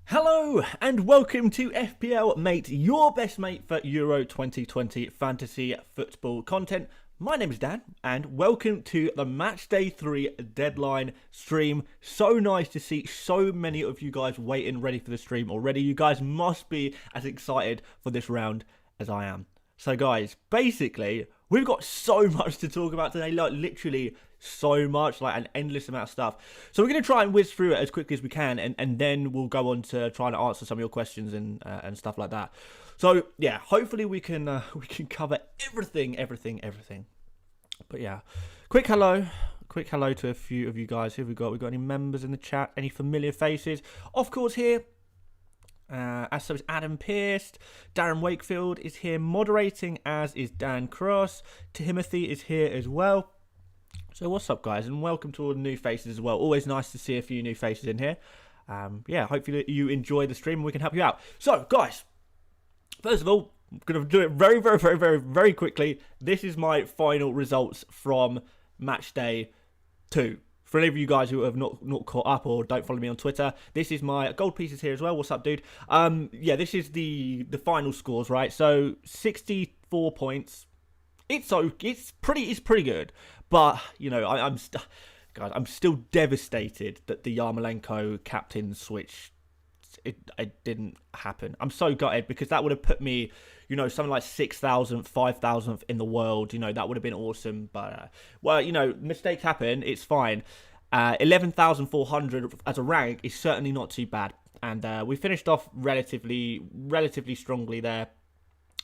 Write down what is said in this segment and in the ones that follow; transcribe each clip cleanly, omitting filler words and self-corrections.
Hello and welcome to FPL Mate, your best mate for Euro 2020 fantasy football content. My name is Dan and welcome to the Matchday 3 deadline stream. So nice to see so many of you guys waiting ready for the stream already. You guys must be as excited for this round as I am. So guys, basically, we've got so much to talk about today, like literally so much, like an endless amount of stuff. So we're going to try and whiz through it as quickly as we can, and then we'll go on to trying to answer some of your questions and stuff like that. So yeah, hopefully we can cover everything. But yeah, quick hello to a few of you guys. Who have we got? We got any members in the chat? Any familiar faces? Of course, here. As so is Adam Pierce. Darren Wakefield is here moderating, as is Dan Cross. Timothy is here as well. So what's up, guys, and welcome to all the new faces as well. Always nice to see a few new faces in here. Yeah, hopefully you enjoy the stream and we can help you out. So, guys, first of all, I'm going to do it very quickly. This is my final results from match day 2. For any of you guys who have not caught up or don't follow me on Twitter, this is my gold pieces here as well. What's up, dude? Yeah, this is the final scores, right? So 64 points. It's pretty good, but you know, guys, I'm still devastated that the Yarmolenko captain switch it didn't happen. I'm so gutted because that would have put me, you know, something like 6,000th, 5,000th in the world. You know, that would have been awesome. But well, you know, mistakes happen. It's fine. 11,400 as a rank is certainly not too bad, and we finished off relatively strongly there.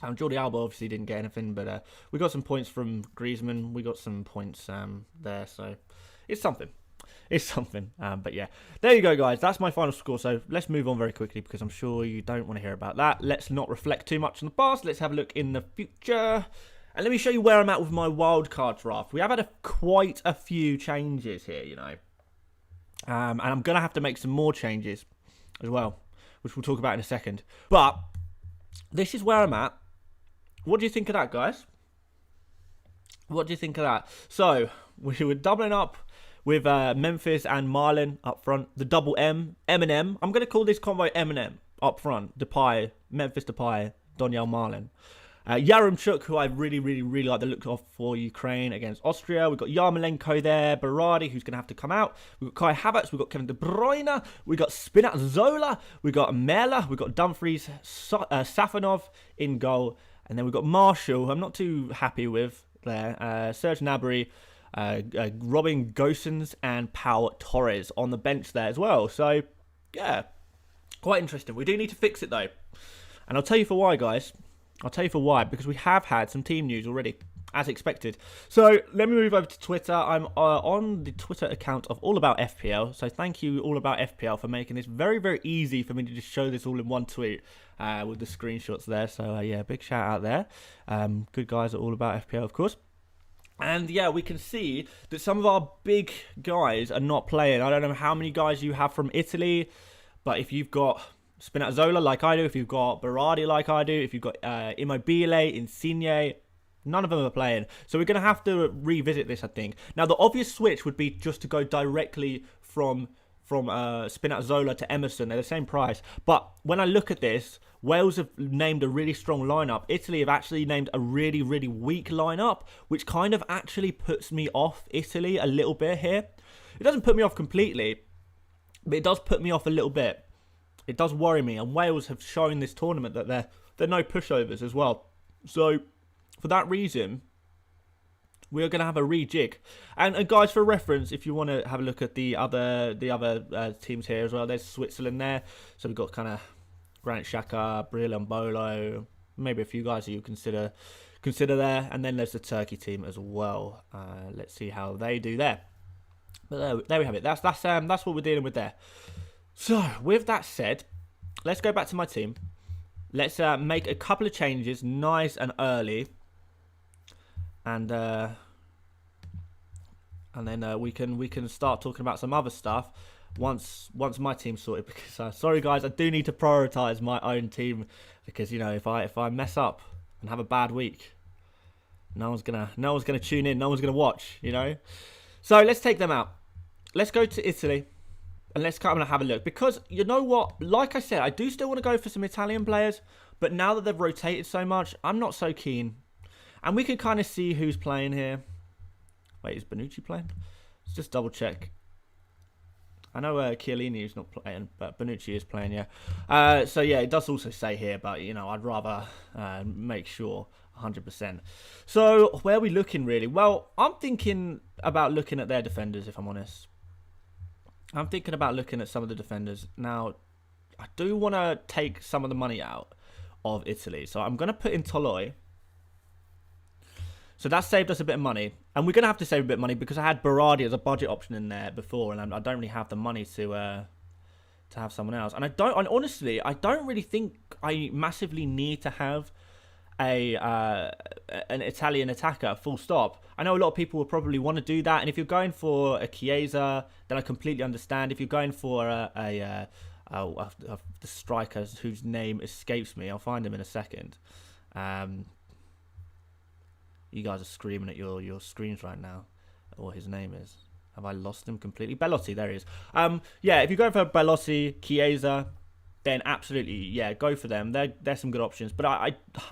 Jordi Alba obviously didn't get anything, but we got some points from Griezmann. We got some points there, so it's something. It's something. But yeah, there you go, guys. That's my final score. So let's move on very quickly because I'm sure you don't want to hear about that. Let's not reflect too much on the past. Let's have a look in the future. And let me show you where I'm at with my wildcard draft. We have had quite a few changes here, you know. And I'm going to have to make some more changes as well, which we'll talk about in a second. But this is where I'm at. What do you think of that, guys? What do you think of that? So, we were doubling up with Memphis and Marlon up front. The double M, Eminem. I'm going to call this combo Eminem up front. Depay, Memphis Depay, Donyell Marlon. Yaremchuk, who I really like the look of for Ukraine against Austria. We've got Yarmolenko there, Berardi, who's going to have to come out. We've got Kai Havertz, we've got Kevin De Bruyne, we've got Spinazzola, we've got Mela, we've got Dumfries, Safanov in goal, and then we've got Marshall, who I'm not too happy with there, Serge Gnabry, Robin Gosens, and Pau Torres on the bench there as well. So, yeah, quite interesting. We do need to fix it, though. And I'll tell you for why, guys. I'll tell you for why, because we have had some team news already, as expected. So let me move over to Twitter. I'm on the Twitter account of All About FPL. So thank you, All About FPL, for making this very easy for me to just show this all in one tweet with the screenshots there. So yeah, big shout out there. Good guys at All About FPL, of course. And yeah, we can see that some of our big guys are not playing. I don't know how many guys you have from Italy, but if you've got Spinazzola like I do, if you've got Berardi like I do, if you've got Immobile, Insigne, none of them are playing. So we're going to have to revisit this, I think. Now, the obvious switch would be just to go directly from Spinazzola to Emerson. They're the same price. But when I look at this, Wales have named a really strong lineup. Italy have actually named a really weak lineup, which kind of actually puts me off Italy a little bit here. It doesn't put me off completely, but it does put me off a little bit. It does worry me, and Wales have shown this tournament that they're no pushovers as well. So, for that reason, we're going to have a rejig. And guys, for reference, if you want to have a look at the other teams here as well, there's Switzerland there. So we've got kind of Granit Xhaka, Bril Mbolo, maybe a few guys that you consider there, and then there's the Turkey team as well. Let's see how they do there. But there we have it. That's what we're dealing with there. So, with that said, let's go back to my team. Let's make a couple of changes, nice and early, and then we can start talking about some other stuff once my team's sorted. Because sorry guys, I do need to prioritize my own team, because you know if I mess up and have a bad week, no one's gonna tune in, no one's gonna watch, you know. So let's take them out. Let's go to Italy. And let's kind of have a look. Because, you know what? Like I said, I do still want to go for some Italian players. But now that they've rotated so much, I'm not so keen. And we can kind of see who's playing here. Wait, is Bonucci playing? Let's just double check. I know Chiellini is not playing, but Bonucci is playing, yeah. So, yeah, it does also say here. But, you know, I'd rather make sure 100%. So, where are we looking, really? Well, I'm thinking about looking at their defenders, if I'm honest. I'm thinking about looking at some of the defenders. Now, I do want to take some of the money out of Italy. So I'm going to put in Toloi. So that saved us a bit of money. And we're going to have to save a bit of money because I had Berardi as a budget option in there before. And I don't really have the money to have someone else. And honestly, I don't really think I massively need to have an Italian attacker, full stop. I know a lot of people will probably want to do that, and if you're going for a Chiesa, then I completely understand. If you're going for the striker whose name escapes me, I'll find him in a second. You guys are screaming at your screens right now, or his name is. Have I lost him completely? Belotti, there he is. Yeah, if you're going for Belotti, Chiesa, then absolutely, yeah, go for them. They're some good options. But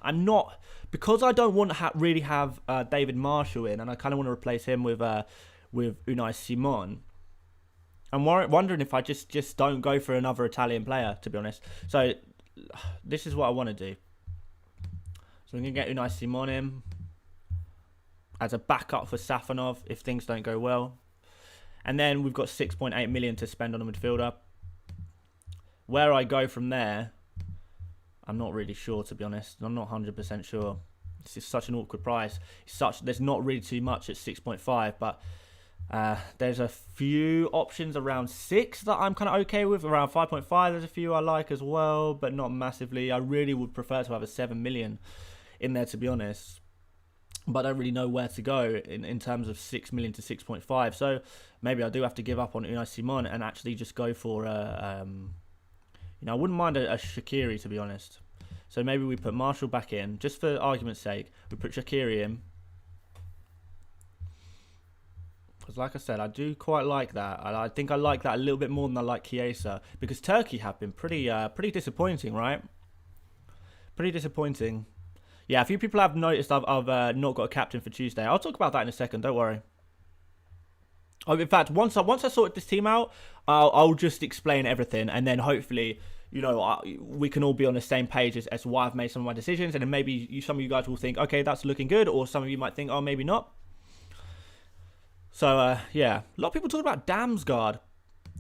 I'm not, because I don't want to really have David Marshall in, and I kind of want to replace him with Unai Simon. I'm wondering if I just don't go for another Italian player, to be honest. So this is what I want to do. So we're going to get Unai Simon in as a backup for Safanov if things don't go well. And then we've got 6.8 million to spend on a midfielder. Where I go from there, I'm not really sure, to be honest. I'm not 100% sure. It's just such an awkward price. There's not really too much at 6.5, but there's a few options around 6 that I'm kind of okay with. Around 5.5, there's a few I like as well, but not massively. I really would prefer to have a 7 million in there, to be honest. But I don't really know where to go in terms of 6 million to 6.5. So maybe I do have to give up on Unai Simon and actually just go for I wouldn't mind a Shaqiri, to be honest. So maybe we put Marshall back in, just for argument's sake. We put Shaqiri in. Because like I said, I do quite like that. I think I like that a little bit more than I like Chiesa. Because Turkey have been pretty disappointing, right? Pretty disappointing. Yeah, a few people have noticed I've not got a captain for Tuesday. I'll talk about that in a second. Don't worry. Oh, in fact, once I sorted this team out, I'll just explain everything, and then hopefully, we can all be on the same page as why I've made some of my decisions, and then maybe some of you guys will think, okay, that's looking good, or some of you might think, oh, maybe not. So, yeah, a lot of people talk about Damsgaard.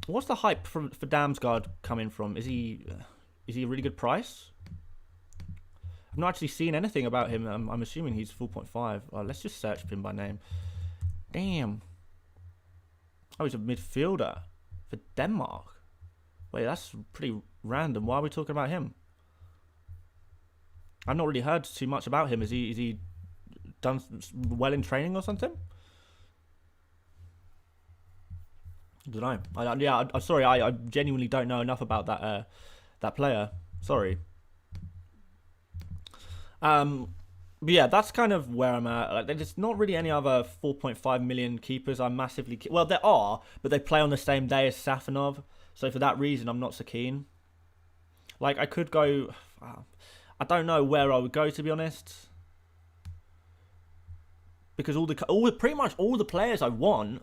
What's the hype for Damsgaard coming from? Is he a really good price? I've not actually seen anything about him. I'm assuming he's 4.5. Let's just search him by name. Damn. Oh, he's a midfielder for Denmark. Wait, that's pretty random. Why are we talking about him? I've not really heard too much about him. Is he done well in training or something? I don't know. I'm sorry. I genuinely don't know enough about that player. Sorry. But yeah, that's kind of where I'm at. Like, there's not really any other 4.5 million keepers I'm massively... Well, there are, but they play on the same day as Safanov. So for that reason, I'm not so keen. Like, I could go... I don't know where I would go, to be honest. Because pretty much all the players I want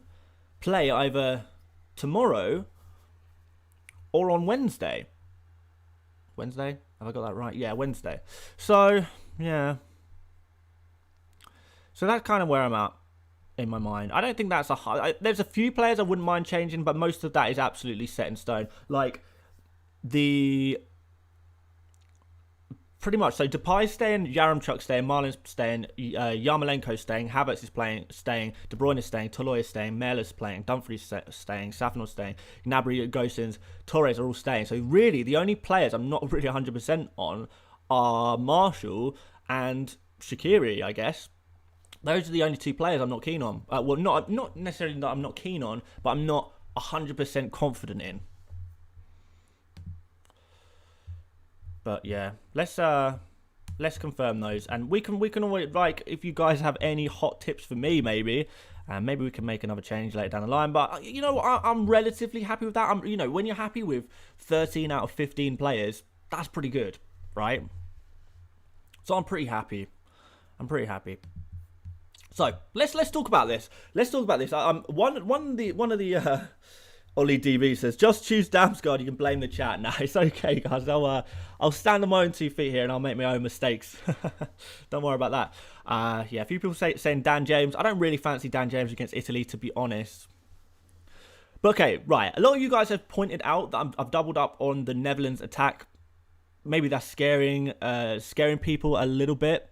play either tomorrow or on Wednesday. Wednesday? Have I got that right? Yeah, Wednesday. So, yeah. So that's kind of where I'm at in my mind. I don't think that's there's a few players I wouldn't mind changing, but most of that is absolutely set in stone. Like, pretty much. So Depay's staying, Yaremchuk's staying, Marlin's staying, Yarmolenko's staying, Havertz is staying, De Bruyne is staying, Toloi is staying, Mellor's playing, Dumfries staying, Safanov's staying, Gnabry, Gosens, Torres are all staying. So really, the only players I'm not really 100% on are Marshall and Shaqiri, I guess. Those are the only two players I'm not keen on. Well, not necessarily that I'm not keen on, but I'm not 100% confident in. But yeah, let's confirm those, and we can always, like, if you guys have any hot tips for me, maybe we can make another change later down the line. But I'm relatively happy with that. When you're happy with 13 out of 15 players, that's pretty good, right? So I'm pretty happy. So let's talk about this. One of the Ollie DB says, just choose Damsgaard, you can blame the chat. Nah, it's okay, guys. I'll stand on my own 2 feet here and I'll make my own mistakes. Don't worry about that. Yeah, a few people saying Dan James. I don't really fancy Dan James against Italy, to be honest. But okay, right. A lot of you guys have pointed out that I've doubled up on the Netherlands attack. Maybe that's scaring people a little bit.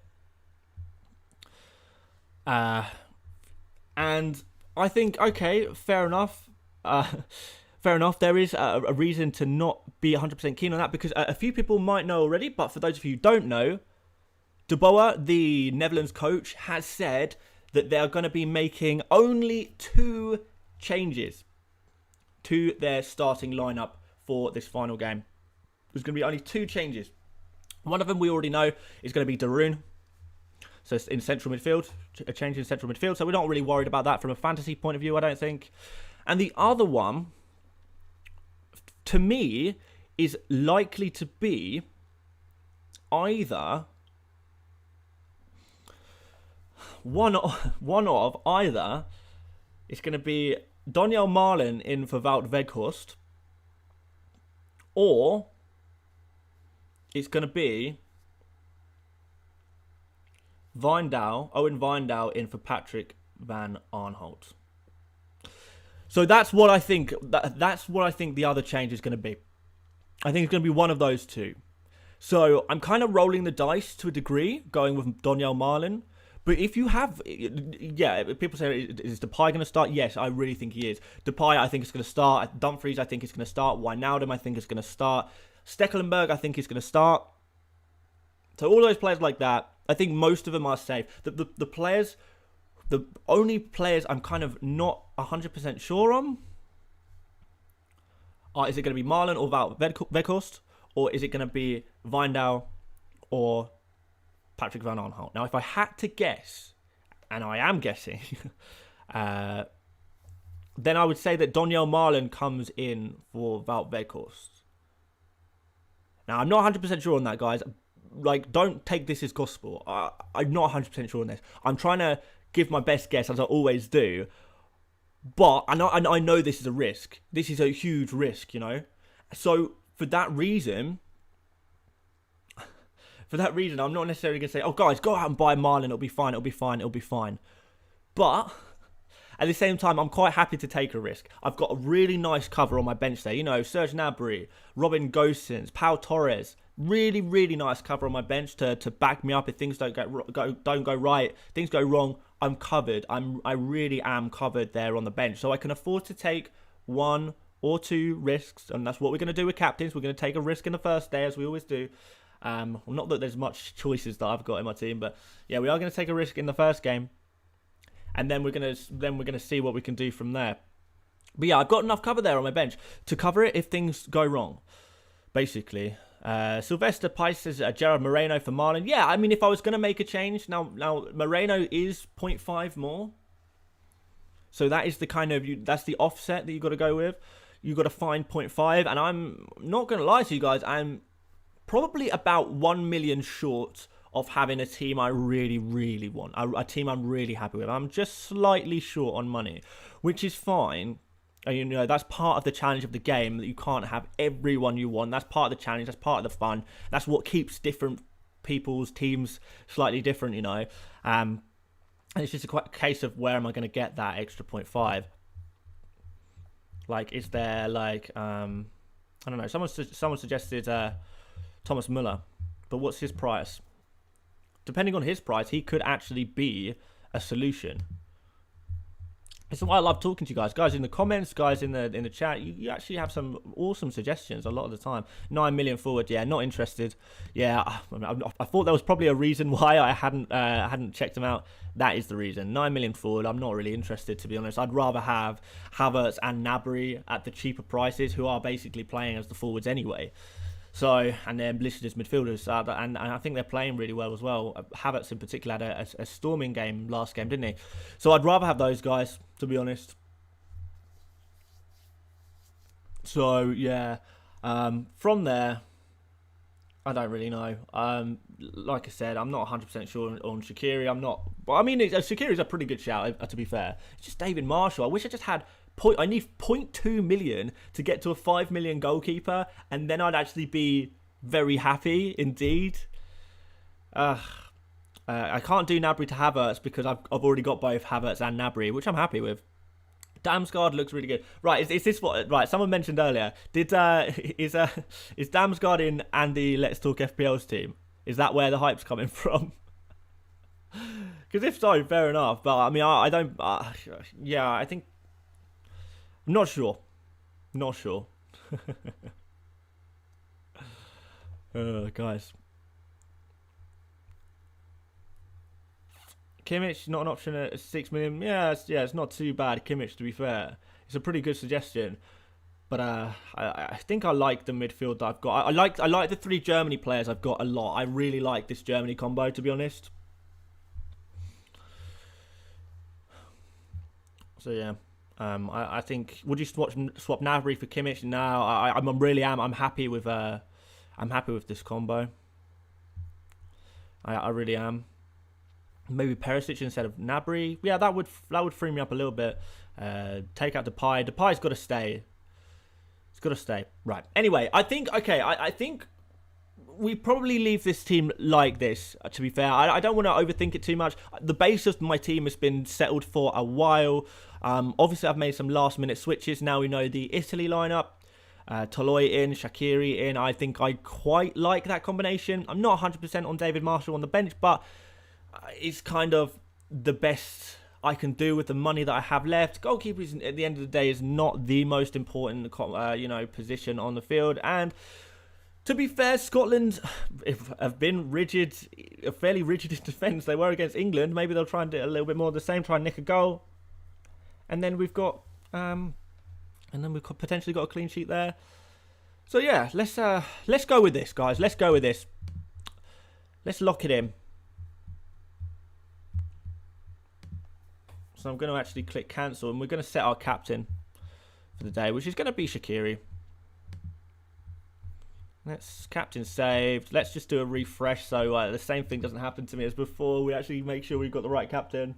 And I think, okay, fair enough. There is a reason to not be 100% keen on that, because a few people might know already, but for those of you who don't know, De Boer, the Netherlands coach, has said that they're going to be making only 2 changes to their starting lineup for this final game. There's going to be only 2 changes. One of them we already know is going to be Darun. So it's in central midfield, a change in central midfield. So we're not really worried about that from a fantasy point of view, I don't think. And the other one, to me, is likely to be either one of either. It's going to be Daniel Marlin in for Wout Weghorst, or it's going to be Owen Wijndal in for Patrick van Aanholt. So that's what I think. That's what I think the other change is going to be. I think it's going to be one of those 2. So I'm kind of rolling the dice to a degree, going with Daniel Marlin. But if you have, yeah, people say, is Depay going to start? Yes, I really think he is. Depay, I think is going to start. Dumfries, I think is going to start. Wijnaldum, I think is going to start. Stekelenburg, I think is going to start. So all those players like that, I think most of them are safe. The only players I'm kind of not 100% sure on are, is it going to be Marlon or Wout Weghorst, or is it going to be Wijndal or Patrick van Aanholt? Now, if I had to guess, and I am guessing, then I would say that Daniel Marlin comes in for Wout Weghorst. Now, I'm not 100% sure on that, guys. like, don't take this as gospel. I'm not 100% sure on this. I'm trying to give my best guess, as I always do. But I know this is a risk. This is a huge risk, you know. So for that reason, I'm not necessarily going to say, oh, guys, go out and buy Marlon. It'll be fine. It'll be fine. It'll be fine. But at the same time, I'm quite happy to take a risk. I've got a really nice cover on my bench there. You know, Serge Gnabry, Robin Gosens, Pau Torres. Really, really nice cover on my bench to back me up if things don't go right. Things go wrong. I'm covered. I really am covered there on the bench. So I can afford to take 1 or 2 risks. And that's what we're going to do with captains. We're going to take a risk in the first day, as we always do. Well, not that there's much choices that I've got in my team, but yeah, we are going to take a risk in the first game. And then we're gonna see what we can do from there. But yeah, I've got enough cover there on my bench to cover it if things go wrong. Basically, Sylvester Pice says Gerard Moreno for Marlon. Yeah, I mean, if I was gonna make a change now Moreno is 0.5 more. So that is the kind of that's the offset that you got to go with. You got to find 0.5, and I'm not gonna lie to you guys. I'm probably about 1 million short of having a team I really, really want. A team I'm really happy with. I'm just slightly short on money, which is fine. And, you know, that's part of the challenge of the game, that you can't have everyone you want. That's part of the challenge. That's part of the fun. That's what keeps different people's teams slightly different, you know. And it's just a case of where am I going to get that extra 0.5? Like, is there, like, I don't know. Someone suggested Thomas Müller. But what's his price? Depending on his price, he could actually be a solution. This is why I love talking to you guys. Guys in the comments, guys in the chat, you actually have some awesome suggestions a lot of the time. 9 million forward, yeah, not interested. Yeah, I thought there was probably a reason why I hadn't checked them out. That is the reason. 9 million forward, I'm not really interested, to be honest. I'd rather have Havertz and Gnabry at the cheaper prices, who are basically playing as the forwards anyway. So, and they're listed as midfielders, and I think they're playing really well as well. Havertz in particular had a storming game last game, didn't he? So I'd rather have those guys, to be honest. So, yeah, from there, I don't really know. Like I said, I'm not 100% sure on Shaqiri. But I mean, Shaqiri's a pretty good shout, to be fair. It's just David Marshall. I wish I just had... I need 0.2 million to get to a 5 million goalkeeper, and then I'd actually be very happy indeed. I can't do Gnabry to Havertz because I've already got both Havertz and Gnabry, which I'm happy with. Damsgaard looks really good. Right, is this what? Right, someone mentioned earlier. Is Damsgaard in Andy Let's Talk FPL's team? Is that where the hype's coming from? Because if so, fair enough. But I mean, I don't. Yeah, I think. I'm not sure. Not sure. Guys. Kimmich, not an option at 6 million. Yeah, it's not too bad, Kimmich, to be fair. It's a pretty good suggestion. But I think I like the midfield that I've got. I like the 3 Germany players I've got a lot. I really like this Germany combo, to be honest. So, yeah. I think, would you swap Gnabry for Kimmich? No, I'm happy with this combo. I really am. Maybe Perisic instead of Gnabry. Yeah, that would free me up a little bit. Take out Depay. Depay's got to stay. It's got to stay. Right. Anyway, I think we probably leave this team like this, to be fair. I don't want to overthink it too much. The base of my team has been settled for a while. Obviously, I've made some last-minute switches. Now we know the Italy lineup. Toloi in, Shaqiri in. I think I quite like that combination. I'm not 100% on David Marshall on the bench, but it's kind of the best I can do with the money that I have left. Goalkeeper, at the end of the day, is not the most important position on the field. And to be fair, Scotland have been fairly rigid in defence. They were against England. Maybe they'll try and do a little bit more of the same, try and nick a goal. And then we've potentially got a clean sheet there. So yeah, let's go with this, guys. Let's go with this. Let's lock it in. So I'm going to actually click cancel, and we're going to set our captain for the day, which is going to be Shaqiri. Let's captain saved. Let's just do a refresh so the same thing doesn't happen to me as before. We actually make sure we've got the right captain.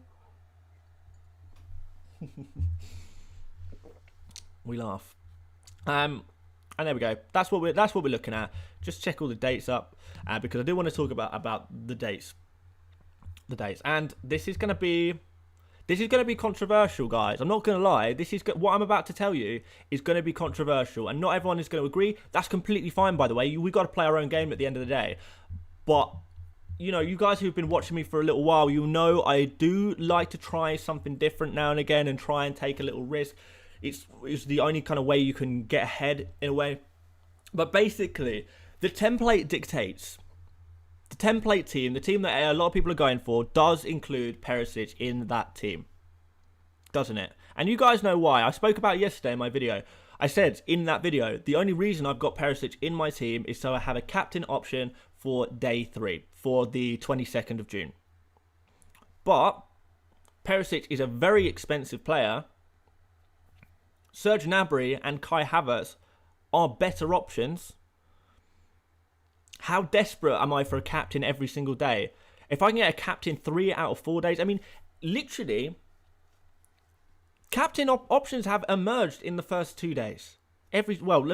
We laugh. And there we go. That's what we're looking at. Just check all the dates up because I do want to talk about the dates. And this is going to be controversial, guys. I'm not going to lie. What I'm about to tell you is going to be controversial, and not everyone is going to agree. That's completely fine, by the way. We've got to play our own game at the end of the day. But you guys who've been watching me for a little while, you know I do like to try something different now and again and try and take a little risk. It's the only kind of way you can get ahead in a way. But basically, the template dictates. The template team, the team that a lot of people are going for, does include Perisic in that team. Doesn't it? And you guys know why. I spoke about it yesterday in my video. I said in that video, the only reason I've got Perisic in my team is so I have a captain option for day 3, for the 22nd of June. But Perisic is a very expensive player. Serge Gnabry and Kai Havertz are better options. How desperate am I for a captain every single day? If I can get a captain 3 out of 4 days, I mean, literally, captain options have emerged in the first 2 days. The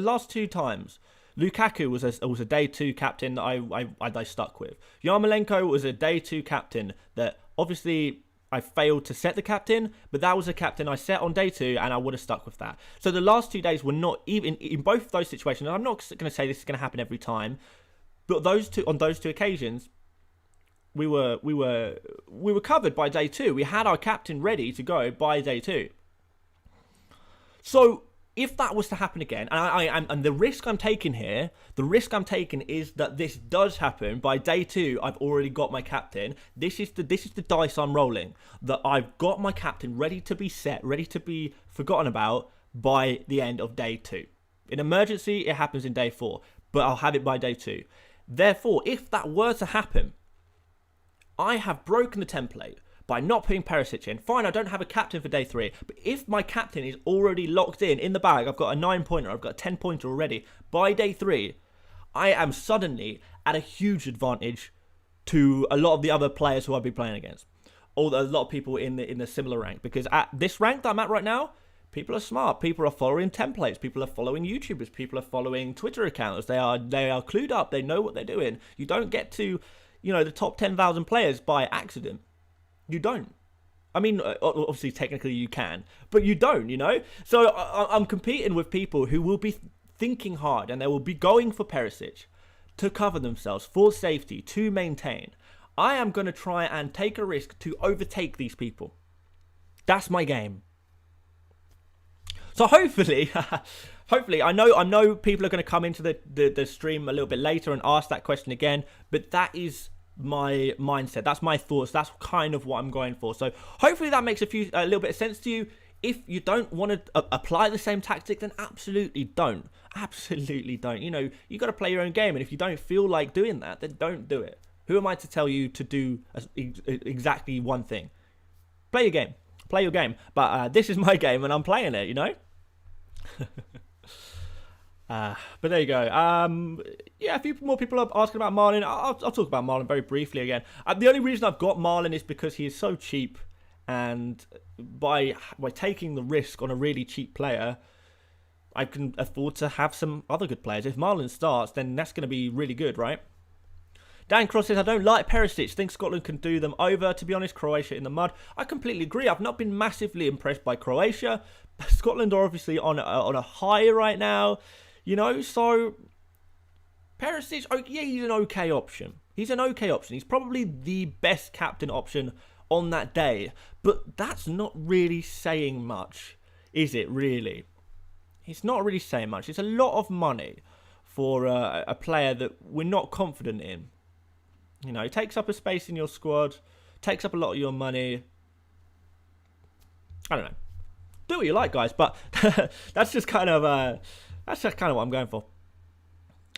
last 2 times. Lukaku was a day 2 captain that I stuck with. Yarmolenko was a day 2 captain that obviously I failed to set the captain, but that was a captain I set on day 2 and I would have stuck with that. So the last 2 days were not even in both of those situations. And I'm not going to say this is going to happen every time, but on those two occasions, we were covered by day 2. We had our captain ready to go by day 2. So if that was to happen again, and the risk I'm taking here, is that this does happen by day 2. I've already got my captain. This is the dice I'm rolling. That I've got my captain ready to be set, ready to be forgotten about by the end of day 2. In emergency, it happens in day 4, but I'll have it by day 2. Therefore, if that were to happen, I have broken the template by not putting Perisic in. Fine, I don't have a captain for day 3, but if my captain is already locked in the bag, I've got a 9-pointer, I've got a 10-pointer already, by day 3, I am suddenly at a huge advantage to a lot of the other players who I'll be playing against. Or a lot of people in the similar rank, because at this rank that I'm at right now, people are smart. People are following templates. People are following YouTubers. People are following Twitter accounts. They are clued up. They know what they're doing. You don't get to, the top 10,000 players by accident. You don't. I mean, obviously, technically you can, but you don't, So I'm competing with people who will be thinking hard and they will be going for Perisic to cover themselves, for safety, to maintain. I am going to try and take a risk to overtake these people. That's my game. So hopefully, I know people are going to come into the stream a little bit later and ask that question again, but that is my mindset. That's my thoughts. That's kind of what I'm going for. So hopefully that makes a little bit of sense to you. If you don't want to apply the same tactic, then absolutely don't. Absolutely don't. You got to play your own game, and if you don't feel like doing that, then don't do it. Who am I to tell you to do exactly one thing? Play your game. Play your game. But this is my game, and I'm playing it, But there you go. A few more people are asking about Marlon. I'll talk about Marlon very briefly again. The only reason I've got Marlon is because he is so cheap, and by taking the risk on a really cheap player, I can afford to have some other good players. If Marlon starts, then that's going to be really good, right? Dan Cross says, I don't like Perisic. Think Scotland can do them over. To be honest, Croatia in the mud. I completely agree. I've not been massively impressed by Croatia. Scotland are obviously on a high right now. So Perisic, he's an okay option. He's probably the best captain option on that day. But that's not really saying much, is it really? It's not really saying much. It's a lot of money for a player that we're not confident in. It takes up a space in your squad, takes up a lot of your money. I don't know. Do what you like, guys, but that's just kind of what I'm going for.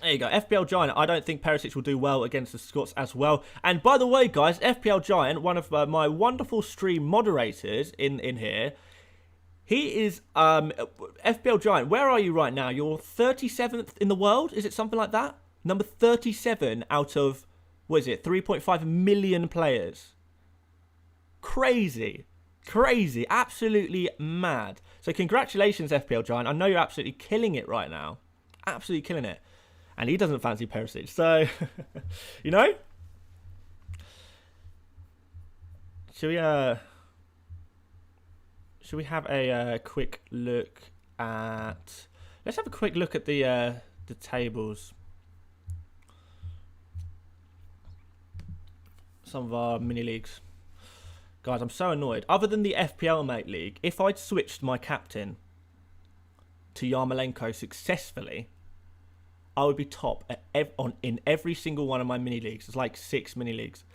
There you go. FPL Giant. I don't think Perisic will do well against the Scots as well. And by the way, guys, FPL Giant, one of my wonderful stream moderators in here, he is FPL Giant. Where are you right now? You're 37th in the world? Is it something like that? Number 37 out of, what is it, 3.5 million players. Crazy. Crazy. Absolutely mad. So congratulations, FPL Giant. I know you're absolutely killing it right now. Absolutely killing it. And he doesn't fancy Perisic. So, you know? Should we have a quick look at... Let's have a quick look at the tables. Some of our mini leagues. Guys, I'm so annoyed. Other than the FPL Mate League, if I'd switched my captain to Yarmolenko successfully, I would be top in every single one of my mini leagues. It's like 6 mini leagues.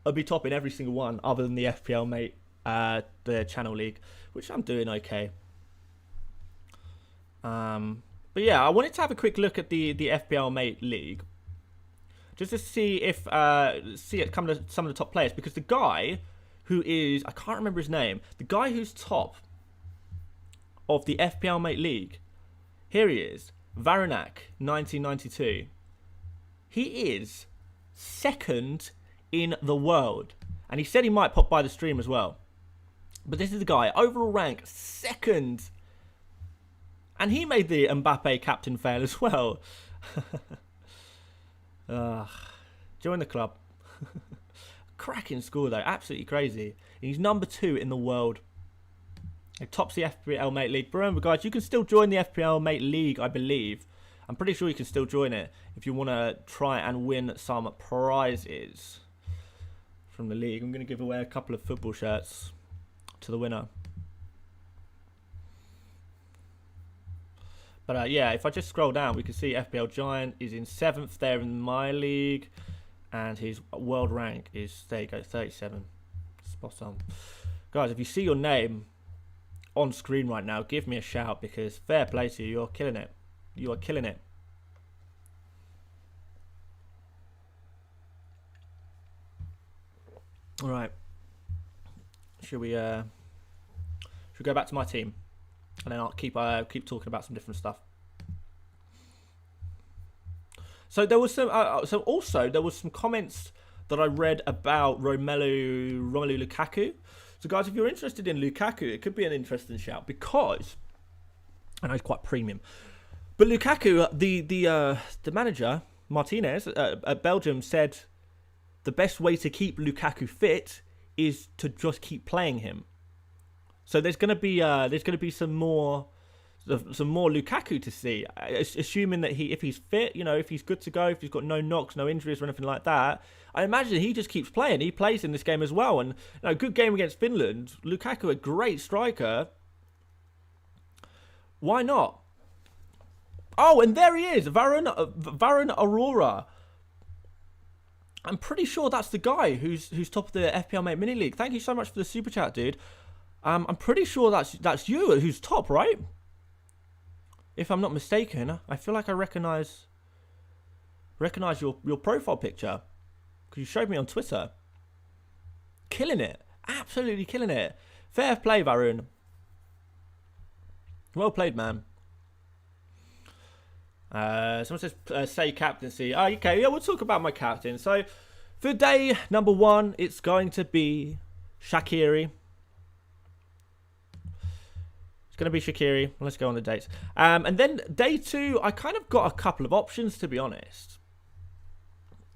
I'd be top in every single one other than the FPL Mate, the channel league, which I'm doing okay. But yeah, I wanted to have a quick look at the FPL Mate League. Just to see if see it come to some of the top players, because the guy who is, I can't remember his name, the guy who's top of the FPL Mate League, here he is, Varonak 1992. He is second in the world, and he said he might pop by the stream as well. But this is the guy, overall rank second, and he made the Mbappe captain fail as well. Join the club. Cracking score though, absolutely crazy. He's number 2 in the world. He tops the FPL Mate League. But remember guys, you can still join the FPL Mate League, I believe. I'm pretty sure you can still join it if you want to try and win some prizes from the league. I'm going to give away a couple of football shirts to the winner. But yeah, if I just scroll down, we can see FPL Giant is in 7th there in my league. And his world rank is, there you go, 37. Spot on. Guys, if you see your name on screen right now, give me a shout, because fair play to you. You're killing it. You are killing it. All right. Should we go back to my team? And then I'll keep talking about some different stuff. So there was some. There was some comments that I read about Romelu Lukaku. So guys, if you're interested in Lukaku, it could be an interesting shout, because I know he's quite premium. But Lukaku, the manager Martinez at Belgium said the best way to keep Lukaku fit is to just keep playing him. So there's gonna be some more Lukaku to see, assuming that if he's fit, you know, if he's good to go, if he's got no knocks, no injuries or anything like that. I imagine he just keeps playing. He plays in this game as well, and you know, good game against Finland. Lukaku, a great striker. Why not? Oh, and there he is, Varun Aurora. I'm pretty sure that's the guy who's top of the FPL Mate Mini League. Thank you so much for the super chat, dude. I'm pretty sure that's you who's top, right? If I'm not mistaken, I feel like I recognize your profile picture, because you showed me on Twitter. Killing it, absolutely killing it. Fair play, Varun. Well played, man. Someone says say captaincy. Oh, okay, yeah, we'll talk about my captain. So for day number 1, it's going to be Shaqiri. Going to be Shaqiri. Let's go on the dates. And then day 2, I kind of got a couple of options, to be honest.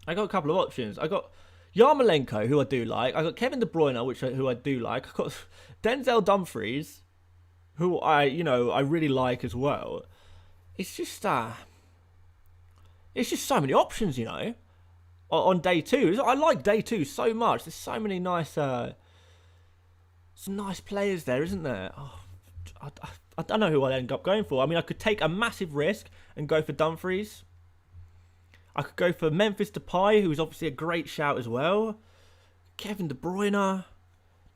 I got a couple of options. I got Yarmolenko, who I do like. I got Kevin De Bruyne, who I do like. I got Denzel Dumfries, who I really like as well. It's just so many options, you know, on day 2. I like day 2 so much. There's so many nice, some nice players there, isn't there? Oh, I don't know who I'd end up going for. I mean, I could take a massive risk and go for Dumfries. I could go for Memphis Depay, who's obviously a great shout as well. Kevin De Bruyne,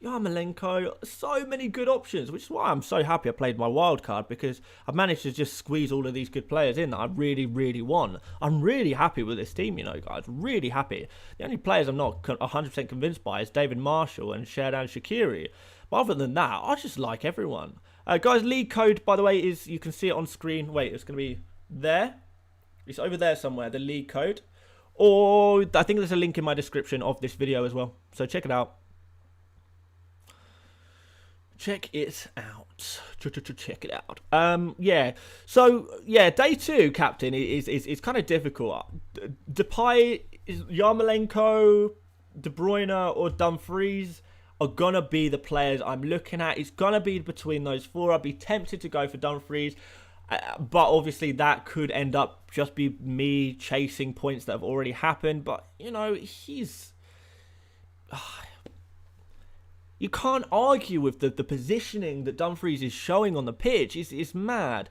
Yarmolenko. So many good options, which is why I'm so happy I played my wildcard, because I've managed to just squeeze all of these good players in that I really, really want. I'm really happy with this team, you know, guys. Really happy. The only players I'm not 100% convinced by is David Marshall and Xherdan Shaqiri. But other than that, I just like everyone. Guys, league code, by the way, is, you can see it on screen. Wait, it's going to be there. It's over there somewhere, the league code. Or I think there's a link in my description of this video as well. So check it out. Check it out. Check it out. Yeah. So yeah, day 2, captain, is kind of difficult. Depay, Yarmolenko, De Bruyne, or Dumfries are gonna be the players I'm looking at. It's gonna be between those 4. I'd be tempted to go for Dumfries. But obviously that could end up just be me chasing points that have already happened. But, you know, he's... You can't argue with the positioning that Dumfries is showing on the pitch. It's mad.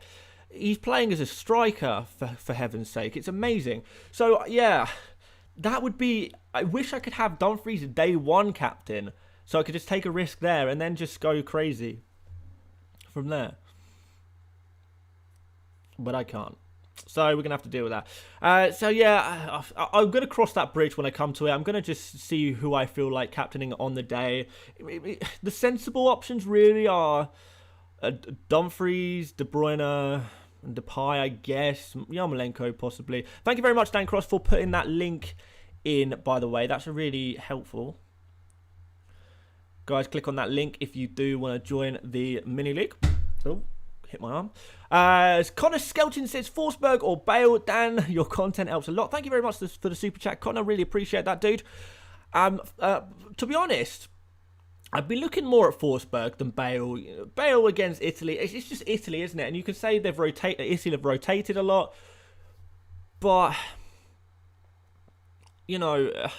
He's playing as a striker, for heaven's sake. It's amazing. So, yeah, that would be... I wish I could have Dumfries day 1 captain, so I could just take a risk there and then just go crazy from there. But I can't. So we're going to have to deal with that. So yeah, I'm going to cross that bridge when I come to it. I'm going to just see who I feel like captaining on the day. The sensible options really are Dumfries, De Bruyne, and Depay, I guess. Yarmolenko, possibly. Thank you very much, Dan Cross, for putting that link in, by the way. That's really helpful. Guys, click on that link if you do want to join the mini league. Oh. Hit my arm. Connor Skelton says Forsberg or Bale. Dan, your content helps a lot. Thank you very much for the super chat, Connor. Really appreciate that, dude. To be honest, I'd be looking more at Forsberg than Bale. Bale against Italy. It's just Italy, isn't it? And you can say they've rotated. Italy have rotated a lot, but you know.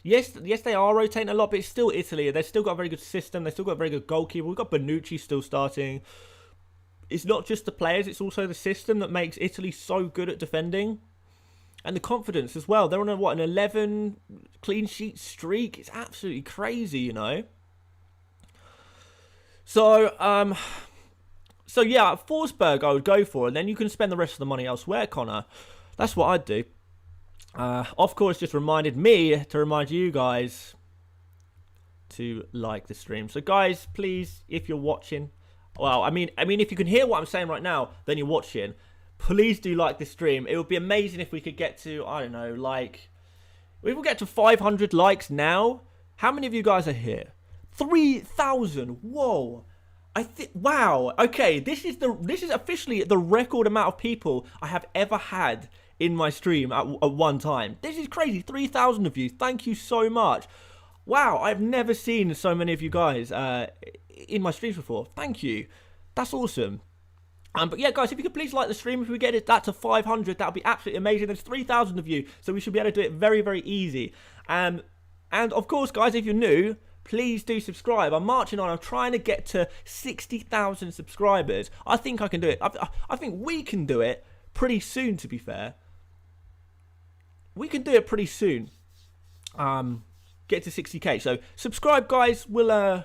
Yes, they are rotating a lot, but it's still Italy. They've still got a very good system. They've still got a very good goalkeeper. We've got Bonucci still starting. It's not just the players, it's also the system that makes Italy so good at defending. And the confidence as well. They're on an 11 clean sheet streak. It's absolutely crazy, you know. So yeah, Forsberg I would go for, and then you can spend the rest of the money elsewhere, Connor. That's what I'd do. Of course, just reminded me to remind you guys to like the stream. So guys, please, if you're watching... Well, I mean, if you can hear what I'm saying right now, then you're watching. Please do like this stream. It would be amazing if we could get to, I don't know, like... If we get to 500 likes now, how many of you guys are here? 3,000. Whoa. Wow. Okay, this is officially the record amount of people I have ever had in my stream at one time. This is crazy. 3,000 of you. Thank you so much. Wow, I've never seen so many of you guys in my streams before. Thank you. That's awesome. But yeah, guys, if you could please like the stream. If we get that to 500, that would be absolutely amazing. There's 3,000 of you, so we should be able to do it very, very easy. And of course, guys, if you're new, please do subscribe. I'm marching on. I'm trying to get to 60,000 subscribers. I think I can do it. I think we can do it pretty soon, to be fair. We can do it pretty soon. Get to 60k. So subscribe, guys. We'll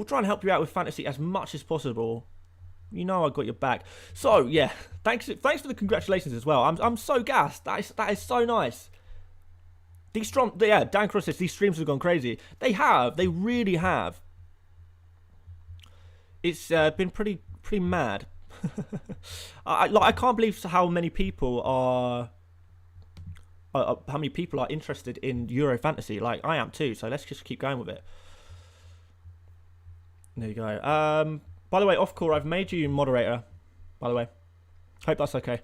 try and help you out with fantasy as much as possible. You know I got your back. So yeah, thanks for the congratulations as well. I'm so gassed. That is so nice. Dan Cross says these streams have gone crazy. They have. They really have. It's been pretty mad. I can't believe how many people are. How many people are interested in Euro Fantasy? Like, I am too, so let's just keep going with it. There you go. By the way, off-core, I've made you moderator, by the way. Hope that's okay.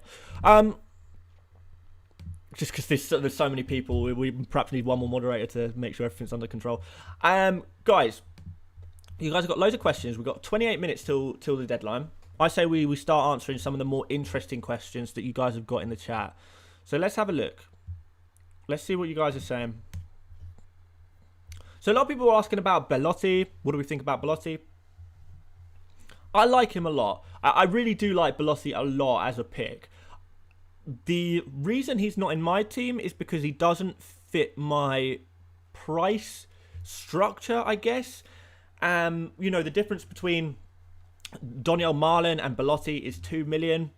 Just because there's so many people, we perhaps need one more moderator to make sure everything's under control. Guys, you guys have got loads of questions. We've got 28 minutes till the deadline. I say we start answering some of the more interesting questions that you guys have got in the chat. So let's have a look. Let's see what you guys are saying. So a lot of people are asking about Belotti. What do we think about Belotti? I like him a lot. I really do like Belotti a lot as a pick. The reason he's not in my team is because he doesn't fit my price structure, I guess. You know, the difference between Daniel Marlin and Belotti is 2 million.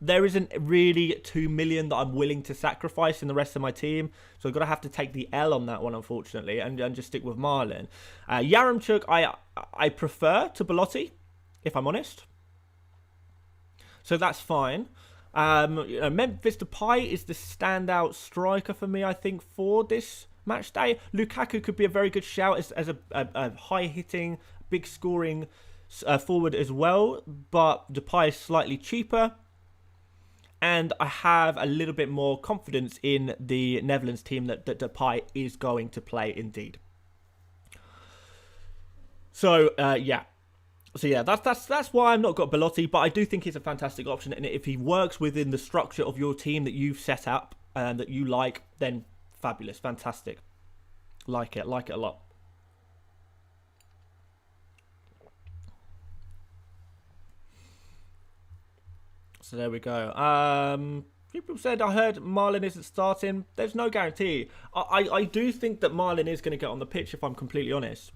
There isn't really 2 million that I'm willing to sacrifice in the rest of my team. So I've got to have to take the L on that one, unfortunately, and just stick with Marlin. Yaremchuk, I prefer to Belotti, if I'm honest. So that's fine. Memphis Depay is the standout striker for me, I think, for this match day. Lukaku could be a very good shout as a high-hitting, big-scoring forward as well, but Depay is slightly cheaper. And I have a little bit more confidence in the Netherlands team that Depay is going to play indeed. So, yeah. So, yeah, that's why I've not got Belotti, but I do think he's a fantastic option. And if he works within the structure of your team that you've set up and that you like, then fabulous, fantastic. Like it a lot. So there we go. People said, I heard Marlon isn't starting. There's no guarantee. I do think that Marlon is going to get on the pitch, if I'm completely honest.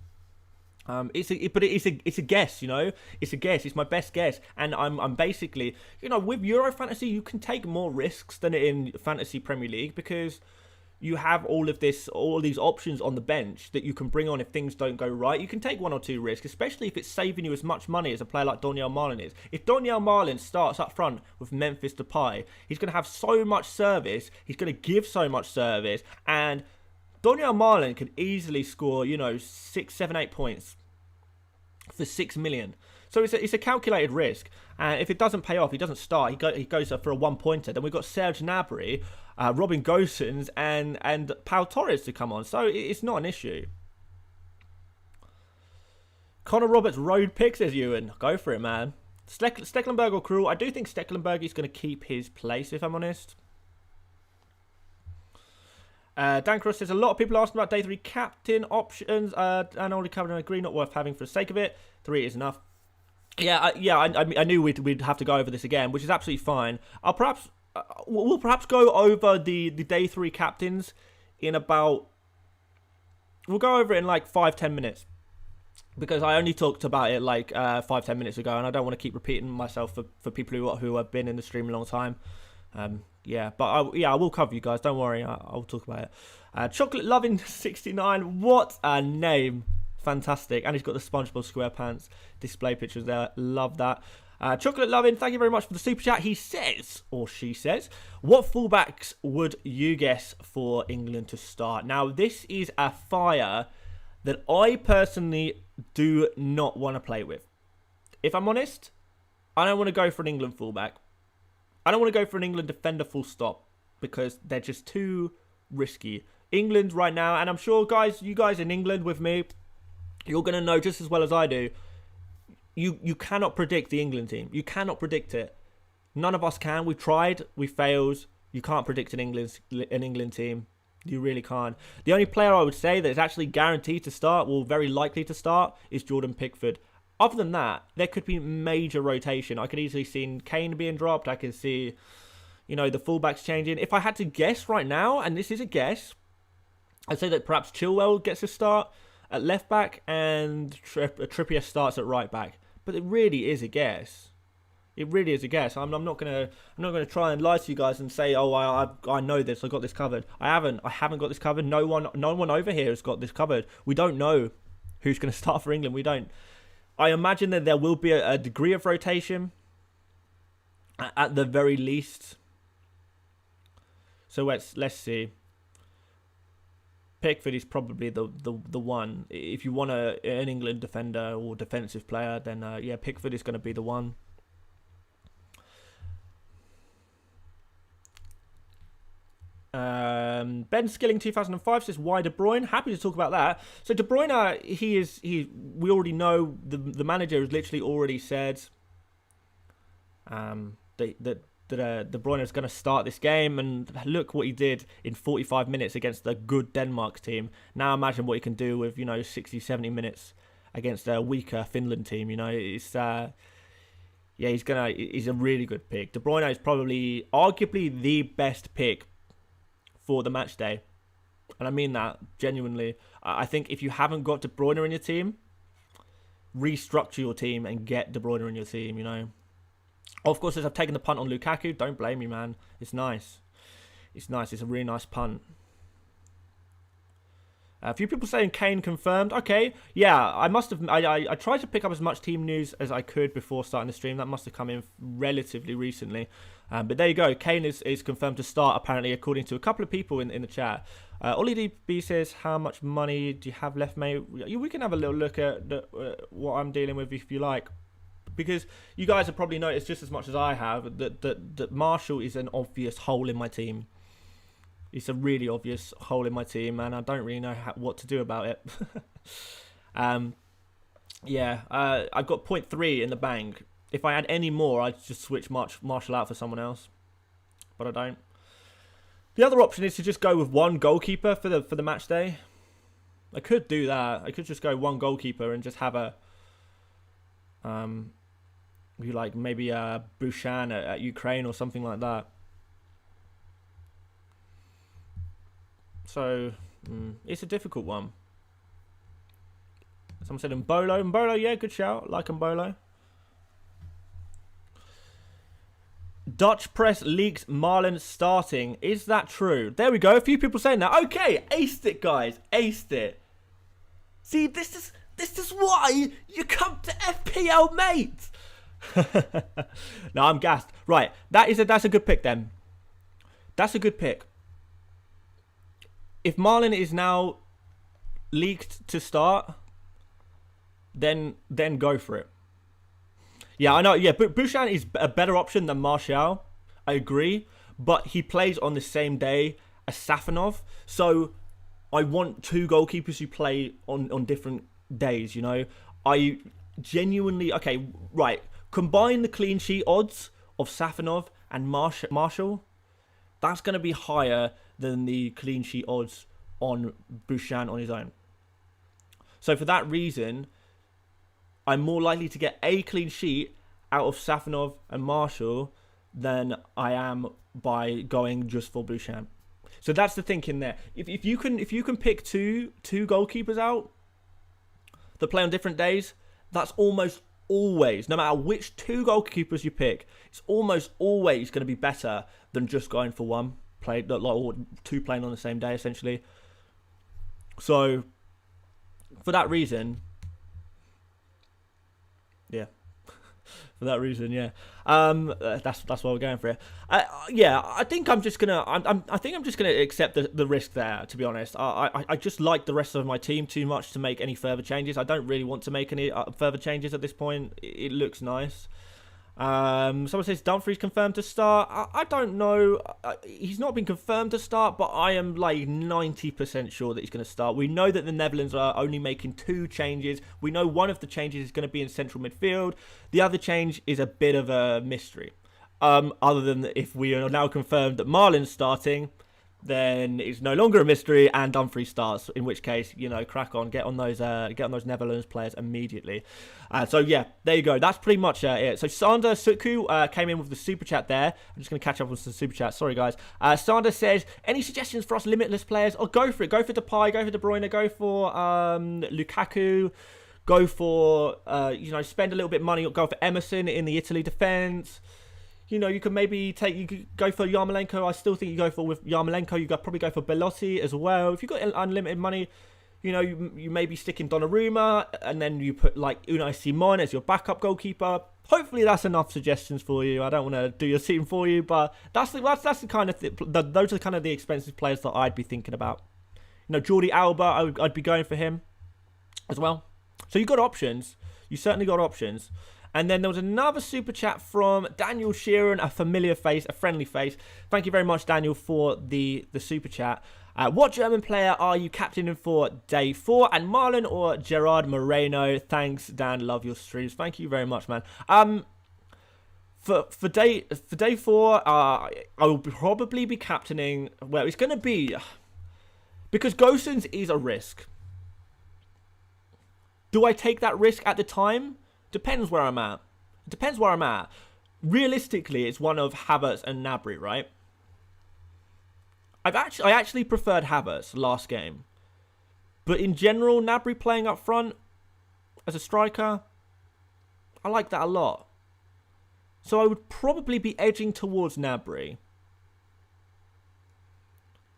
It's a guess, you know. It's a guess. It's my best guess, and I'm basically, you know, with Euro Fantasy, you can take more risks than in Fantasy Premier League because you have all of these options on the bench that you can bring on if things don't go right. You can take 1 or 2 risks, especially if it's saving you as much money as a player like Donyell Malen is. If Donyell Malen starts up front with Memphis Depay, he's going to have so much service, he's going to give so much service, and Donyell Malen could easily score, you know, 6, 7, 8 points for 6 million. So it's a calculated risk. And if it doesn't pay off, he doesn't start. He goes for a 1-pointer. Then we've got Serge Gnabry, Robin Gosens, and Pau Torres to come on. So it's not an issue. Connor Roberts road pick, says Ewan. Go for it, man. Stecklenburg or Krul? I do think Stecklenburg is going to keep his place, if I'm honest. Dan Cross says, a lot of people asking about day 3 captain options. And only covered and agree, not worth having for the sake of it. 3 is enough. I knew we'd have to go over this again, which is absolutely fine. We'll perhaps go over the day 3 captains in about... We'll go over it in like 5-10 minutes. Because I only talked about it like 5-10 minutes ago, and I don't want to keep repeating myself for people who have been in the stream a long time. I will cover you guys. Don't worry, I'll talk about it. Chocolate Loving 69. What a name! Fantastic, and he's got the SpongeBob SquarePants display pictures there. Love that. Chocolate Loving, thank you very much for the super chat. He says, or she says, what fullbacks would you guess for England to start? Now, this is a fire that I personally do not want to play with. If I'm honest, I don't want to go for an England fullback. I don't want to go for an England defender full stop because they're just too risky. England right now, and I'm sure you guys in England with me, you're going to know just as well as I do, you cannot predict the England team. You cannot predict it. None of us can. We've tried. We failed. You can't predict an England team. You really can't. The only player I would say that is actually guaranteed to start, well, very likely to start, is Jordan Pickford. Other than that, there could be major rotation. I could easily see Kane being dropped. I could see, the fullbacks changing. If I had to guess right now, and this is a guess, I'd say that perhaps Chilwell gets a start at left back and Trippier starts at right back. But it really is a guess. It really is a guess. I'm not gonna try and lie to you guys and say, oh, I know this. I got this covered. I haven't got this covered. No one over here has got this covered. We don't know who's going to start for England. We don't. I imagine that there will be a degree of rotation at the very least. So let's see. Pickford is probably the one. If you want an England defender or defensive player, then Pickford is going to be the one. Ben Skilling 2005 says, why De Bruyne? Happy to talk about that. So De Bruyne, we already know, the manager has literally already said that De Bruyne is going to start this game, and look what he did in 45 minutes against the good Denmark team. Now imagine what he can do with 60, 70 minutes against a weaker Finland team. It's he's a really good pick. De Bruyne is probably arguably the best pick for the match day, and I mean that genuinely. I think if you haven't got De Bruyne in your team, restructure your team and get De Bruyne in your team. Of course, as I've taken the punt on Lukaku, don't blame me, man. It's nice. It's nice. It's a really nice punt. A few people saying Kane confirmed. Okay, yeah, I must have. I tried to pick up as much team news as I could before starting the stream. That must have come in relatively recently. But there you go. Kane is confirmed to start, apparently, according to a couple of people in the chat. Ollie DB says, how much money do you have left, mate? We can have a little look at what I'm dealing with if you like. Because you guys have probably noticed just as much as I have that Marshall is an obvious hole in my team. It's a really obvious hole in my team, and I don't really know what to do about it. Yeah, I've got 0.3 in the bank. If I had any more, I'd just switch Marshall out for someone else, but I don't. The other option is to just go with one goalkeeper for the match day. I could do that. I could just go one goalkeeper and just have a maybe Bushan at Ukraine or something like that. So, it's a difficult one. Someone said Mbolo. Mbolo, yeah, good shout. Like Mbolo. Dutch press leaks Marlon starting. Is that true? There we go. A few people saying that. Okay, aced it, guys. Aced it. See, this is why you come to FPL Mate. No, I'm gassed. Right, that's a good pick then. That's a good pick. If Marlon is now leaked to start, then go for it. Yeah, I know. Yeah, but Bushan is a better option than Martial. I agree. But he plays on the same day as Safanov. So I want two goalkeepers who play on different days, you know. I genuinely... Okay, right. Combine the clean sheet odds of Safanov and Marshall. That's going to be higher than the clean sheet odds on Bushan on his own. So for that reason, I'm more likely to get a clean sheet out of Safanov and Marshall than I am by going just for Bushan. So that's the thinking there. If you can pick two goalkeepers out that play on different days, that's almost always, no matter which two goalkeepers you pick, it's almost always going to be better than just going for one play, or two playing on the same day, essentially. So for that reason, yeah. For that reason, yeah. That's why we're going for it. Yeah, I think I'm just gonna. I think I'm just gonna accept the risk there. To be honest, I just like the rest of my team too much to make any further changes. I don't really want to make any further changes at this point. It looks nice. Someone says Dumfries confirmed to start. I don't know. He's not been confirmed to start, but I am like 90% sure that he's going to start. We know that the Netherlands are only making 2 changes. We know one of the changes is going to be in central midfield. The other change is a bit of a mystery. Other than if we are now confirmed that Marlin's starting, then it's no longer a mystery and Dumfries starts, in which case, you know, crack on, get on those Netherlands players immediately. So yeah, there you go. That's pretty much it. So Sander Suku came in with the super chat there. I'm just going to catch up with some super chat. Sorry guys. Sander says, any suggestions for us limitless players? Oh, go for it. Go for Depay, go for De Bruyne, go for Lukaku, go for spend a little bit of money, go for Emerson in the Italy defence. You know, you could go for Yarmolenko. I still think you go for with Yarmolenko. You probably go for Belotti as well. If you've got unlimited money, you know, you maybe stick in Donnarumma and then you put like Unai Simon as your backup goalkeeper. Hopefully that's enough suggestions for you. I don't want to do your team for you, but that's the kind of those are kind of the expensive players that I'd be thinking about. You know, Jordi Alba, I'd be going for him as well. So you've got options. You certainly got options. And then there was another super chat from Daniel Sheeran, a familiar face, a friendly face. Thank you very much, Daniel, for the super chat. What German player are you captaining for day 4? And Marlon or Gerard Moreno? Thanks, Dan. Love your streams. Thank you very much, man. For day 4, I will probably be captaining. Well, it's going to be because Gosens is a risk. Do I take that risk at the time? Depends where I'm at. It depends where I'm at. Realistically, it's one of Havertz and Gnabry, right? I actually preferred Havertz last game. But in general, Gnabry playing up front as a striker, I like that a lot. So I would probably be edging towards Gnabry.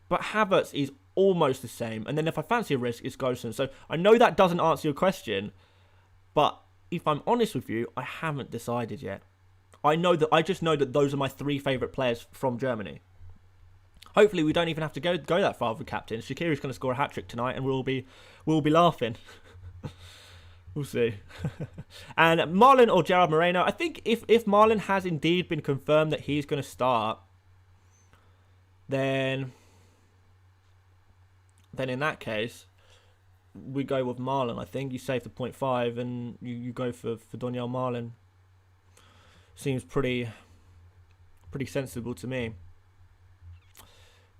But Havertz is almost the same. And then if I fancy a risk, it's Gosens. So I know that doesn't answer your question, but if I'm honest with you, I haven't decided yet. I just know that those are my 3 favourite players from Germany. Hopefully, we don't even have to go that far with captains. Shaqiri's going to score a hat trick tonight, and we'll be laughing. We'll see. And Marlon or Gerard Moreno. I think if Marlon has indeed been confirmed that he's going to start, then in that case, we go with Marlon. I think you save the 0.5 and you go for Daniel Marlon. Seems pretty sensible to me.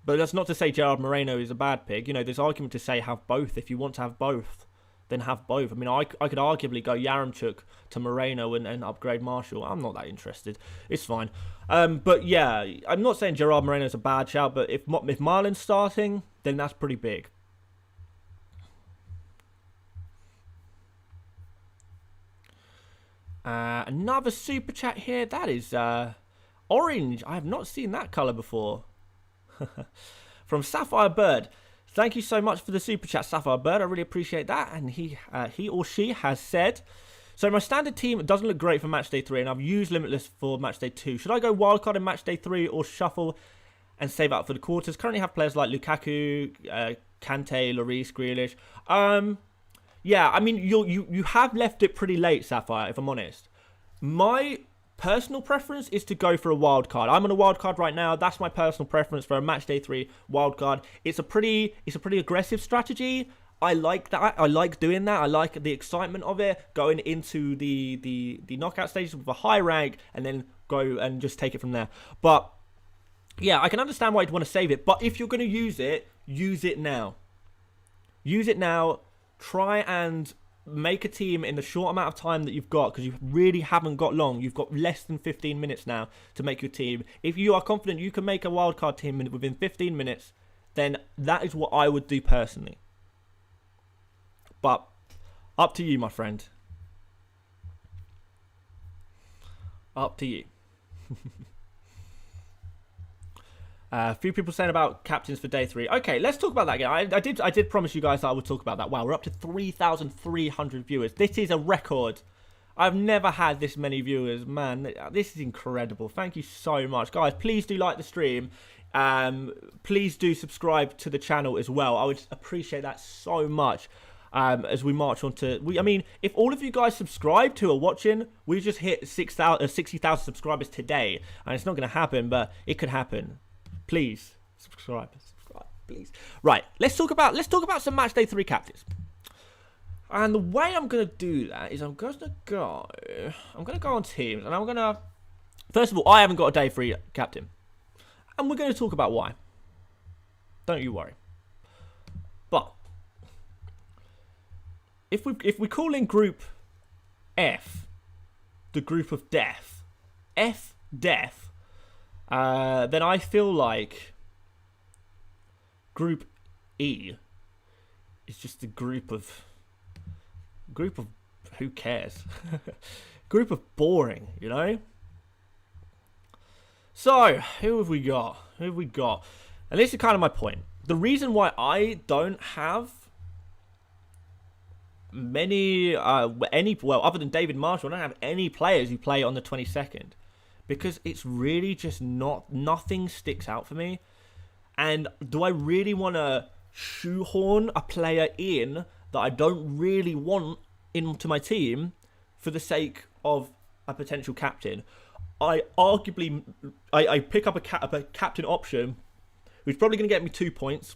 But that's not to say Gerard Moreno is a bad pick. You know, there's argument to say have both. If you want to have both, then have both. I mean, I could arguably go Yaremchuk to Moreno and upgrade Marshall. I'm not that interested. It's fine. But yeah, I'm not saying Gerard Moreno is a bad shout, but if Marlon's starting, then that's pretty big. Another super chat here. That is orange. I have not seen that colour before. From Sapphire Bird. Thank you so much for the super chat, Sapphire Bird. I really appreciate that. And he or she has said, so my standard team doesn't look great for matchday 3, and I've used Limitless for matchday 2. Should I go wildcard in matchday 3 or shuffle and save up for the quarters? Currently have players like Lukaku, Kante, Lloris, Grealish. Yeah, I mean, you have left it pretty late, Sapphire, if I'm honest. My personal preference is to go for a wild card. I'm on a wild card right now. That's my personal preference for a matchday 3 wild card. It's a pretty aggressive strategy. I like that. I like doing that. I like the excitement of it, going into the knockout stages with a high rank and then go and just take it from there. But yeah, I can understand why you'd want to save it. But if you're going to use it now. Use it now. Try and make a team in the short amount of time that you've got, because you really haven't got long. You've got less than 15 minutes now to make your team. If you are confident you can make a wildcard team within 15 minutes, then that is what I would do personally. But up to you, my friend. Up to you. A few people saying about captains for day 3. Okay, let's talk about that again. I did promise you guys that I would talk about that. Wow, we're up to 3,300 viewers. This is a record. I've never had this many viewers. Man, this is incredible. Thank you so much. Guys, please do like the stream. Please do subscribe to the channel as well. I would appreciate that so much as we march on to... I mean, if all of you guys subscribe to or watching, we just hit 60,000 subscribers today. And it's not going to happen, but it could happen. Please subscribe, please. Right, let's talk about some matchday 3 captains. And the way I'm gonna do that is I'm gonna go on teams, and I'm gonna, first of all, I haven't got a day 3 captain, and we're gonna talk about why. Don't you worry. But if we call in group F the group of death, death. Then I feel like Group E is just a group of who cares? Group of boring, you know? So, who have we got? And this is kind of my point. The reason why I don't have many, other than David Marshall, I don't have any players who play on the 22nd. Because it's really just nothing sticks out for me. And do I really want to shoehorn a player in that I don't really want into my team for the sake of a potential captain? I pick up a captain option who's probably going to get me 2 points.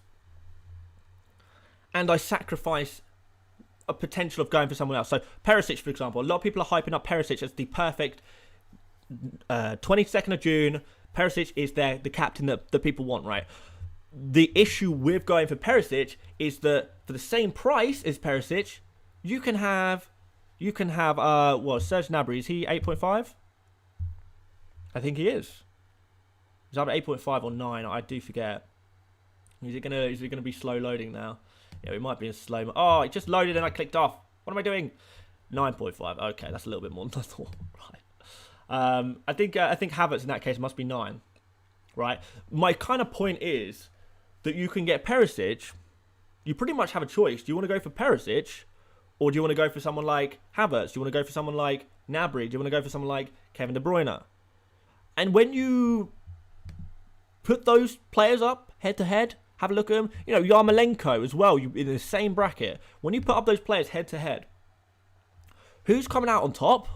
And I sacrifice a potential of going for someone else. So Perisic, for example. A lot of people are hyping up Perisic as the perfect 22nd of June, Perisic is the captain that people want, right? The issue with going for Perisic is that for the same price as Perisic, you can have Serge Gnabry, is he 8.5? I think he is. He's either 8.5 or 9, I do forget. Is it gonna be slow loading now? Yeah, it might be a slow. Oh, it just loaded and I clicked off. What am I doing? 9.5. Okay, that's a little bit more than I thought. Right. I think Havertz in that case must be 9, right? My kind of point is that you can get Perisic, you pretty much have a choice. Do you want to go for Perisic, or do you want to go for someone like Havertz? Do you want to go for someone like Gnabry? Do you want to go for someone like Kevin De Bruyne? And when you put those players up head to head, have a look at them. Yarmolenko as well, in the same bracket. When you put up those players head to head, who's coming out on top?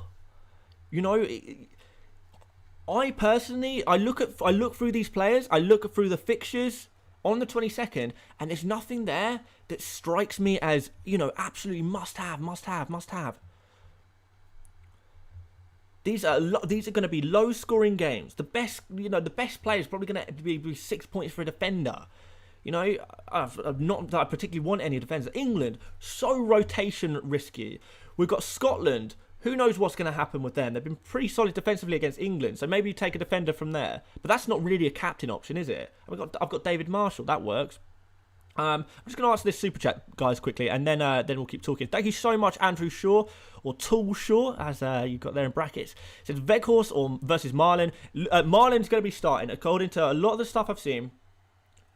I personally, I look through these players, I look through the fixtures on the 22nd, and there's nothing there that strikes me as, absolutely must have. These are going to be low scoring games. The best player is probably going to be 6 points for a defender. I've not that I particularly want any defenders. England, so rotation risky. We've got Scotland. Who knows what's going to happen with them? They've been pretty solid defensively against England, so maybe you take a defender from there. But that's not really a captain option, is it? I've got David Marshall. That works. I'm just going to answer this super chat, guys, quickly, and then we'll keep talking. Thank you so much, Andrew Shaw, or Tool Shaw, as you've got there in brackets. It says Weghorst or versus Marlin. Marlin's going to be starting. According to a lot of the stuff I've seen,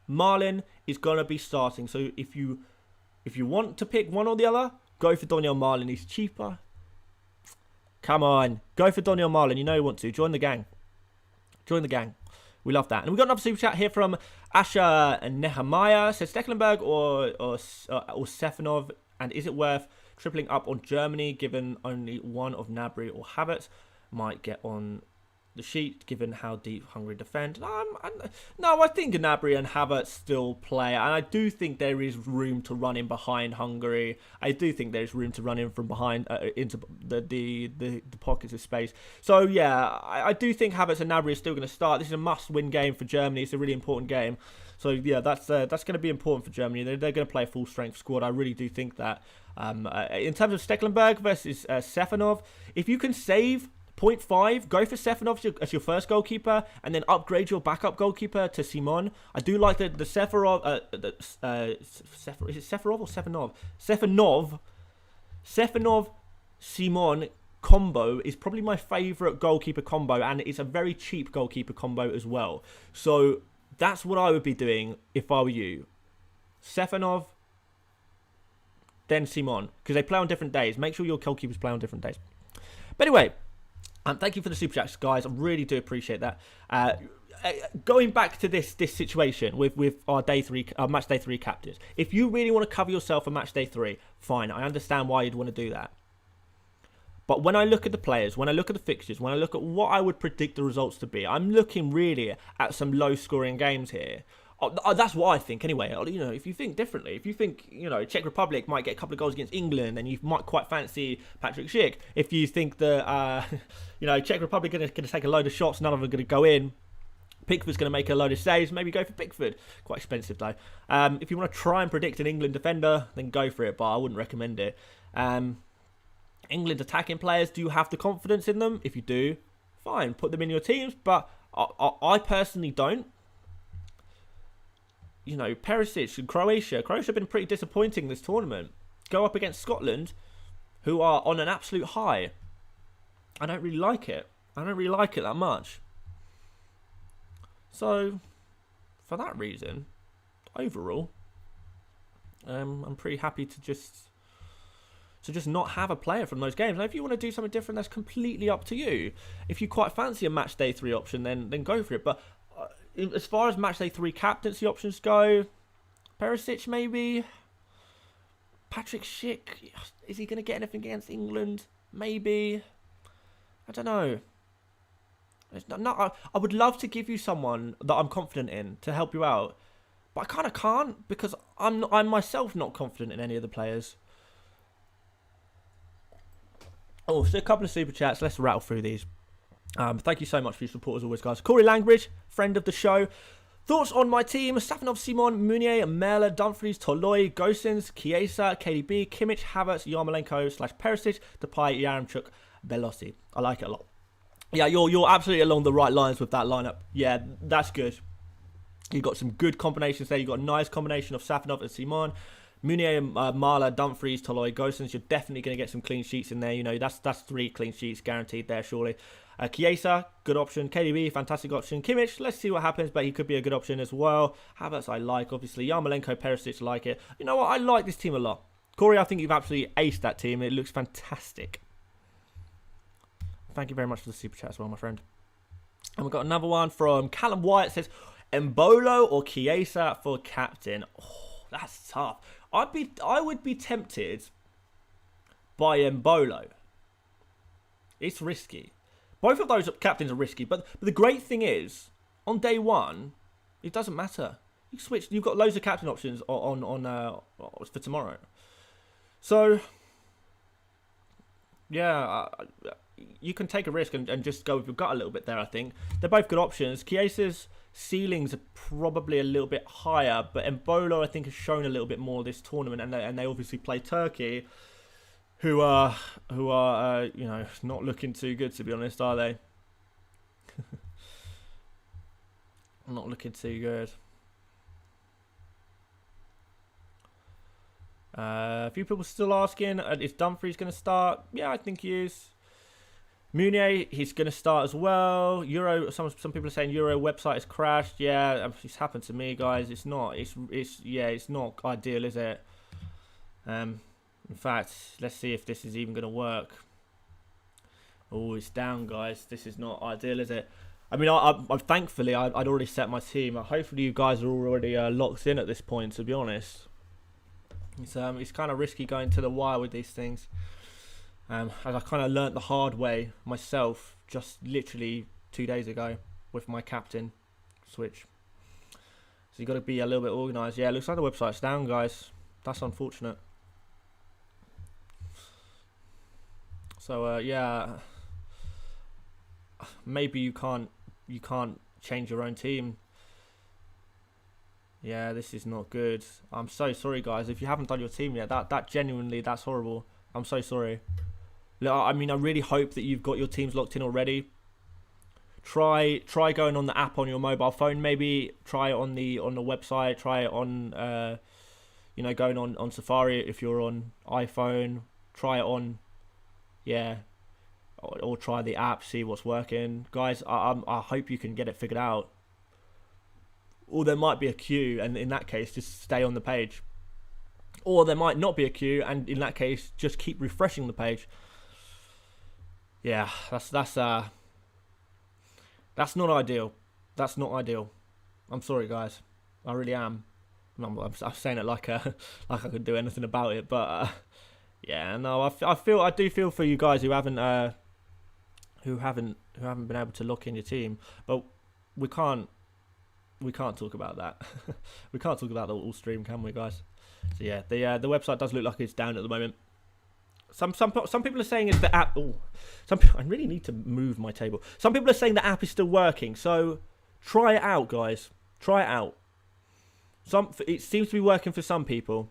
Marlin is going to be starting. So if you want to pick one or the other, go for Daniel Marlin. He's cheaper. Come on. Go for Daniel Marlin. You know you want to. Join the gang. We love that. And we've got another super chat here from Asha Nehemiah. Says Stecklenburg or Stefanov. And is it worth tripling up on Germany given only one of Gnabry or Havertz might get on the sheet, given how deep Hungary defend? No, I think Gnabry and Havertz still play, and I do think there is room to run in behind Hungary. I do think there's room to run in from behind into the pockets of space. So yeah, I do think Havertz and Gnabry are still going to start. This is a must-win game for Germany. It's a really important game. So yeah, that's going to be important for Germany. They're going to play a full-strength squad. I really do think that. In terms of Stecklenburg versus Stefanov, if you can save 0.5, go for Stefanov as your first goalkeeper, and then upgrade your backup goalkeeper to Simon. I do like the Seferov. Is it Seferov or Stefanov? Stefanov Simon combo is probably my favourite goalkeeper combo, and it's a very cheap goalkeeper combo as well. So that's what I would be doing if I were you. Stefanov, then Simon, because they play on different days. Make sure your goalkeepers play on different days. But anyway, thank you for the super chats, guys. I really do appreciate that. Going back to this situation with our match day 3 captains. If you really want to cover yourself for match day 3, fine. I understand why you'd want to do that. But when I look at the players, when I look at the fixtures, when I look at what I would predict the results to be, I'm looking really at some low-scoring games here. That's what I think anyway. If you think differently, if you think, Czech Republic might get a couple of goals against England, then you might quite fancy Patrick Schick. If you think that, Czech Republic are going to take a load of shots, none of them are going to go in, Pickford's going to make a load of saves, maybe go for Pickford. Quite expensive though. If you want to try and predict an England defender, then go for it, but I wouldn't recommend it. England attacking players, do you have the confidence in them? If you do, fine, put them in your teams, but I personally don't. Perisic and Croatia have been pretty disappointing this tournament. Go up against Scotland, who are on an absolute high. I don't really like it. I don't really like it that much. So, for that reason, overall, I'm pretty happy to just not have a player from those games. Now, if you want to do something different, that's completely up to you. If you quite fancy a match day 3 option, then go for it. But as far as match day 3 captaincy options go, Perisic maybe. Patrick Schick, is he going to get anything against England? Maybe. I don't know. I would love to give you someone that I'm confident in to help you out, but I kind of can't because I'm myself not confident in any of the players. Oh, so a couple of super chats. Let's rattle through these. Thank you so much for your support as always, guys. Corey Langridge, friend of the show. Thoughts on my team: Stefanov, Simon, Meunier, Merla, Dumfries, Toloi, Gosens, Chiesa, KDB, Kimmich, Havertz, Yarmolenko / Perisic, Depay, Yaremchuk, Belossi. I like it a lot. Yeah, you're absolutely along the right lines with that lineup. Yeah, that's good. You've got some good combinations there. You've got a nice combination of Stefanov and Simon. Munier, Marla, Dumfries, Toloi, Gosens, you're definitely going to get some clean sheets in there. You know, that's 3 clean sheets guaranteed there, surely. Chiesa, good option. KDB, fantastic option. Kimmich, let's see what happens, but he could be a good option as well. Havertz, I like, obviously. Yarmolenko, Perisic, like it. You know what? I like this team a lot. Corey, I think you've absolutely aced that team. It looks fantastic. Thank you very much for the super chat as well, my friend. And we've got another one from Callum White. It says, Embolo or Chiesa for captain? Oh, that's tough. I would be tempted by Embolo. It's risky. Both of those captains are risky, but the great thing is, on day one, it doesn't matter. You switch. You've got loads of captain options on for tomorrow. So, yeah, you can take a risk and just go with your gut a little bit there, I think. They're both good options. Chiesa's ceilings are probably a little bit higher, but Embolo, I think, has shown a little bit more this tournament, and they obviously play Turkey, who are you know, not looking too good, to be honest, are they? Not looking too good. A few people still asking, is Dumfries going to start? Yeah, I think he is. Munier, he's going to start as well. Euro, some people are saying Euro website has crashed. Yeah, it's happened to me, guys. It's not. It's not ideal, is it? In fact, let's see if this is even going to work. Oh, it's down, guys. This is not ideal, is it? I mean, thankfully, I'd already set my team. Hopefully, you guys are already locked in at this point, to be honest. It's kind of risky going to the wire with these things. As I kind of learnt the hard way myself just literally 2 days ago with my captain switch. So you got to be a little bit organised. Yeah, it looks like the website's down, guys. That's unfortunate. So yeah, maybe you can't change your own team. Yeah, this is not good. I'm so sorry, guys. If you haven't done your team yet, that genuinely, that's horrible. I'm so sorry. I mean, I really hope that you've got your teams locked in already. Try going on the app on your mobile phone. Maybe try it on the website. Try it on you know, going on Safari if you're on iPhone. Try it on, yeah, or try the app. See what's working, guys. I hope you can get it figured out. Or there might be a queue, and in that case, just stay on the page. Or there might not be a queue, and in that case, just keep refreshing the page. Yeah, that's not ideal. That's not ideal. I'm sorry, guys. I really am. I'm saying it like I could do anything about it, but yeah, no, I do feel for you guys who haven't been able to lock in your team, but we can't talk about that. We can't talk about the all stream, can we, guys? So yeah, the website does look like it's down at the moment. Some people are saying it's the app. Oh, I really need to move my table. Some people are saying the app is still working. So try it out, guys. Try it out. It seems to be working for some people.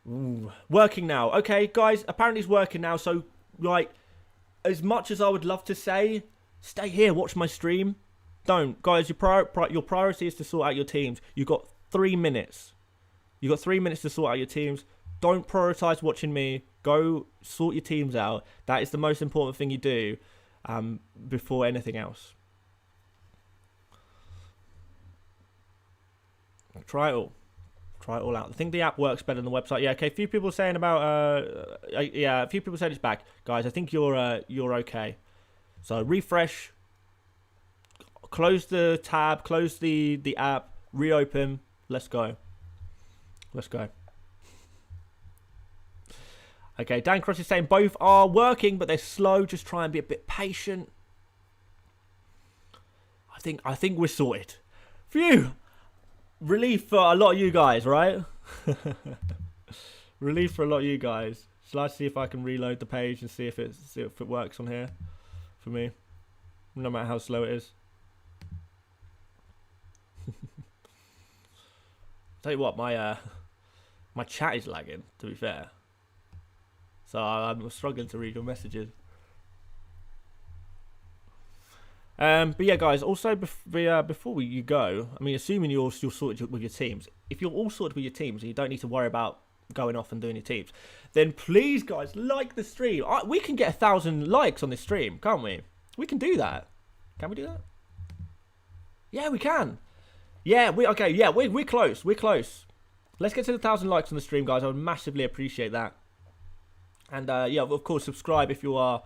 Ooh, working now. Okay, guys. Apparently it's working now. So like, as much as I would love to say, stay here, watch my stream. Don't, guys. Your priority is to sort out your teams. You've got 3 minutes. You've got 3 minutes to sort out your teams. Don't prioritize watching me. Go sort your teams out. That is the most important thing you do before anything else. Try it all. Try it all out. I think the app works better than the website. Yeah, okay. A few people saying about yeah, a few people said it's back. Guys, I think you're okay. So refresh. Close the tab, close the app, reopen. Let's go. Let's go. Okay, Dan Cross is saying both are working, but they're slow. Just try and be a bit patient. I think we're sorted. Phew. Relief for a lot of you guys, right? Relief for a lot of you guys. Shall I see if I can reload the page and see if it works on here for me? No matter how slow it is. Tell you what, my chat is lagging, to be fair. So I'm struggling to read your messages. But yeah, guys. Also, before you go, I mean, assuming you're sorted with your teams, if you're all sorted with your teams and you don't need to worry about going off and doing your teams, then please, guys, like the stream. We can get 1,000 likes on this stream, can't we? We can do that. Can we do that? Yeah, we can. Yeah, okay. Yeah, we're close. We're close. Let's get to the 1,000 likes on the stream, guys. I would massively appreciate that. And yeah, of course, subscribe if you are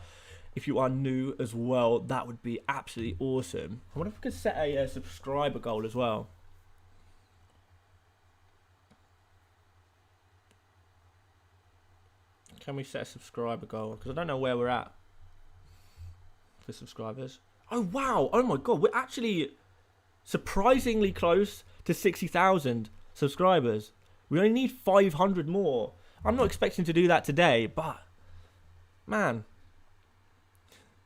new as well. That would be absolutely awesome. I wonder if we could set a subscriber goal as well. Can we set a subscriber goal? Because I don't know where we're at for subscribers. Oh wow! Oh my god, we're actually surprisingly close to 60,000 subscribers. We only need 500 more. I'm not expecting to do that today, but man,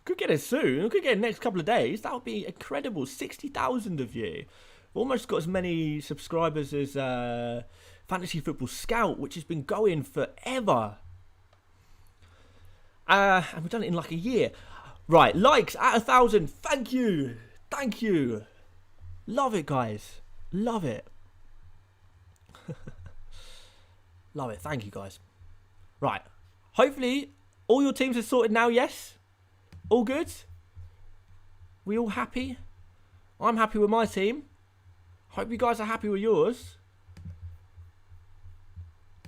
could get it soon. We could get it next couple of days. That would be incredible. 60,000 of you. We've almost got as many subscribers as Fantasy Football Scout, which has been going forever. And we've done it in like a year. Right, likes at 1,000. Thank you. Thank you. Love it, guys. Love it. Love it. Thank you, guys. Right. Hopefully, all your teams are sorted now, yes? All good? We all happy? I'm happy with my team. Hope you guys are happy with yours.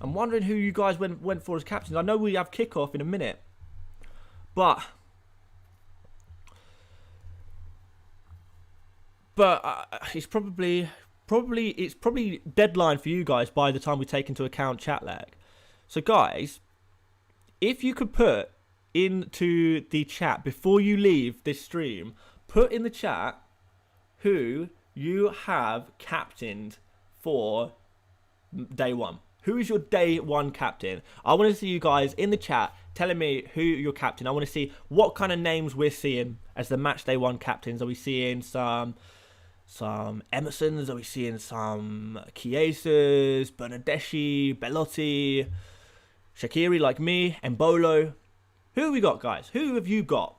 I'm wondering who you guys went for as captains. I know we have kickoff in a minute. But it's probably deadline for you guys by the time we take into account chat lag. So guys, if you could put into the chat before you leave this stream, put in the chat who you have captained for day one. Who is your day one captain? I want to see you guys in the chat telling me who your captain. I want to see what kind of names we're seeing as the match day one captains. Are we seeing some Emersons? Are we seeing some Chiesas, Bernardeschi, Bellotti, Shaqiri like me, Mbolo? Who have we got, guys? Who have you got?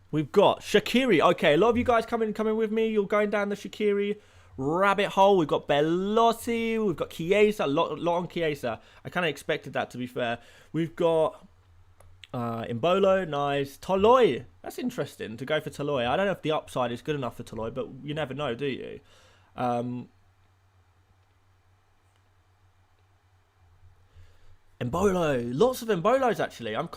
We've got Shaqiri. Okay, a lot of you guys coming with me. You're going down the Shaqiri rabbit hole. We've got Bellotti. We've got Chiesa. A lot on Chiesa. I kind of expected that, to be fair. We've got Mbolo. Nice. Toloi. That's interesting to go for Toloi. I don't know if the upside is good enough for Toloi, but you never know, do you? Mbolo, lots of Mbolos actually. I'm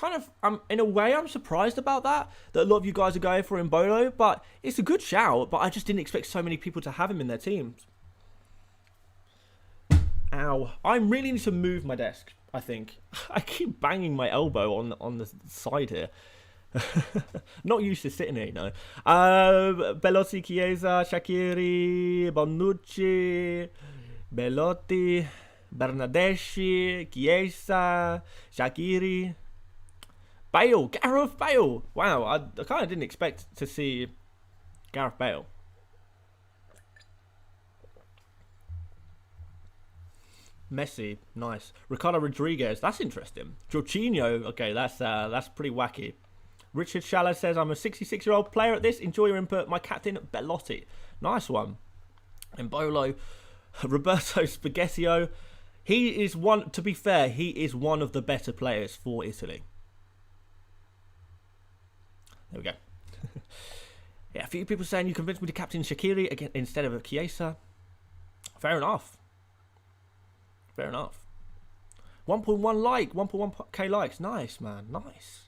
in a way, I'm surprised about that a lot of you guys are going for Mbolo, but it's a good shout. But I just didn't expect so many people to have him in their teams. Ow! I really need to move my desk. I think I keep banging my elbow on the side here. Not used to sitting here, you know. Bellotti, Chiesa, Shaqiri, Bonucci, Bellotti, Bernardeschi, Chiesa, Shaqiri, Bale, Gareth Bale. Wow, I kind of didn't expect to see Gareth Bale. Messi, nice. Ricardo Rodriguez, that's interesting. Jorginho, okay, that's pretty wacky. Richard Schaller says, I'm a 66-year-old player at this. Enjoy your input. My captain, Bellotti. Nice one. Mbolo, Roberto Spaghettio. He is one, to be fair, he is one of the better players for Italy. There we go. Yeah, a few people saying you convinced me to captain Shaqiri again instead of Chiesa. Fair enough. Fair enough. 1.1 like, 1.1k likes. Nice, man. Nice.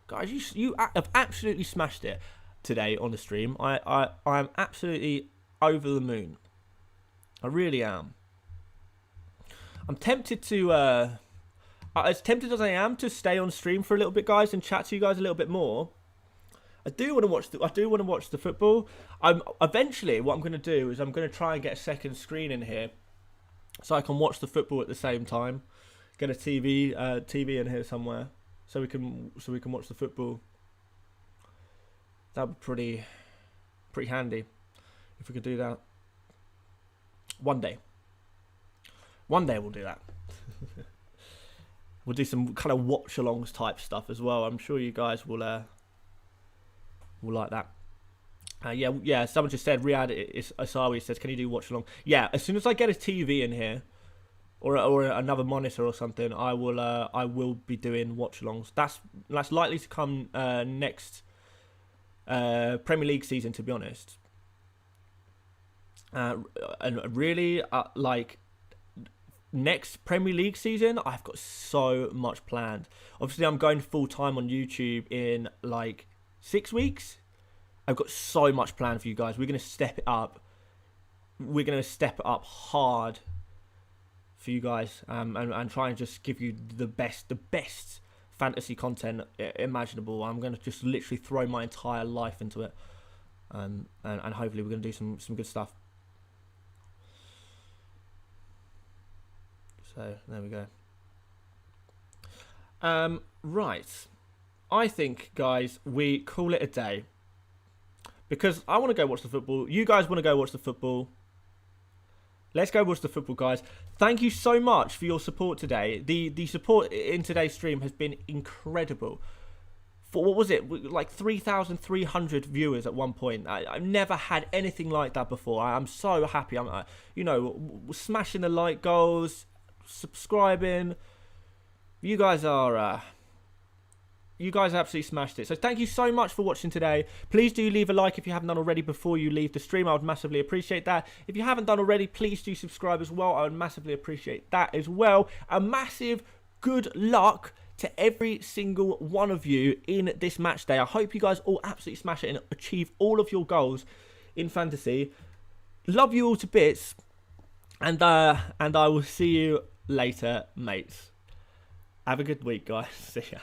Guys, you have absolutely smashed it today on the stream. I am absolutely over the moon. I really am. I'm tempted to, as tempted as I am to stay on stream for a little bit, guys, and chat to you guys a little bit more. I do want to watch the football. Eventually, what I'm going to do is I'm going to try and get a second screen in here, so I can watch the football at the same time. Get a TV in here somewhere, so we can watch the football. That'd be pretty handy if we could do that. One day. One day we'll do that. We'll do some kind of watch-alongs type stuff as well. I'm sure you guys will like that. Yeah. Someone just said, Riyad Asawi says, can you do watch-along? Yeah, as soon as I get a TV in here, or another monitor or something, I will be doing watch-alongs. That's likely to come next Premier League season, to be honest. And really, like, next Premier League season, I've got so much planned. Obviously, I'm going full-time on YouTube in, like, 6 weeks. I've got so much planned for you guys. We're going to step it up. We're going to step it up hard for you guys, and try and just give you the best fantasy content imaginable. I'm going to just literally throw my entire life into it, and hopefully we're going to do some good stuff. So there we go. Right, I think, guys, we call it a day, because I want to go watch the football. You guys want to go watch the football. Let's go watch the football, guys. Thank you so much for your support today. The support in today's stream has been incredible. For what was it, like 3,300 viewers at one point. I've never had anything like that before. I'm so happy. I'm, smashing the like goals, subscribing. You guys absolutely smashed it. So thank you so much for watching today. Please do leave a like if you haven't done already before you leave the stream. I would massively appreciate that. If you haven't done already, please do subscribe as well. I would massively appreciate that as well. A massive good luck to every single one of you in this match day. I hope you guys all absolutely smash it and achieve all of your goals in fantasy. Love you all to bits. And I will see you later, mates. Have a good week, guys. See ya.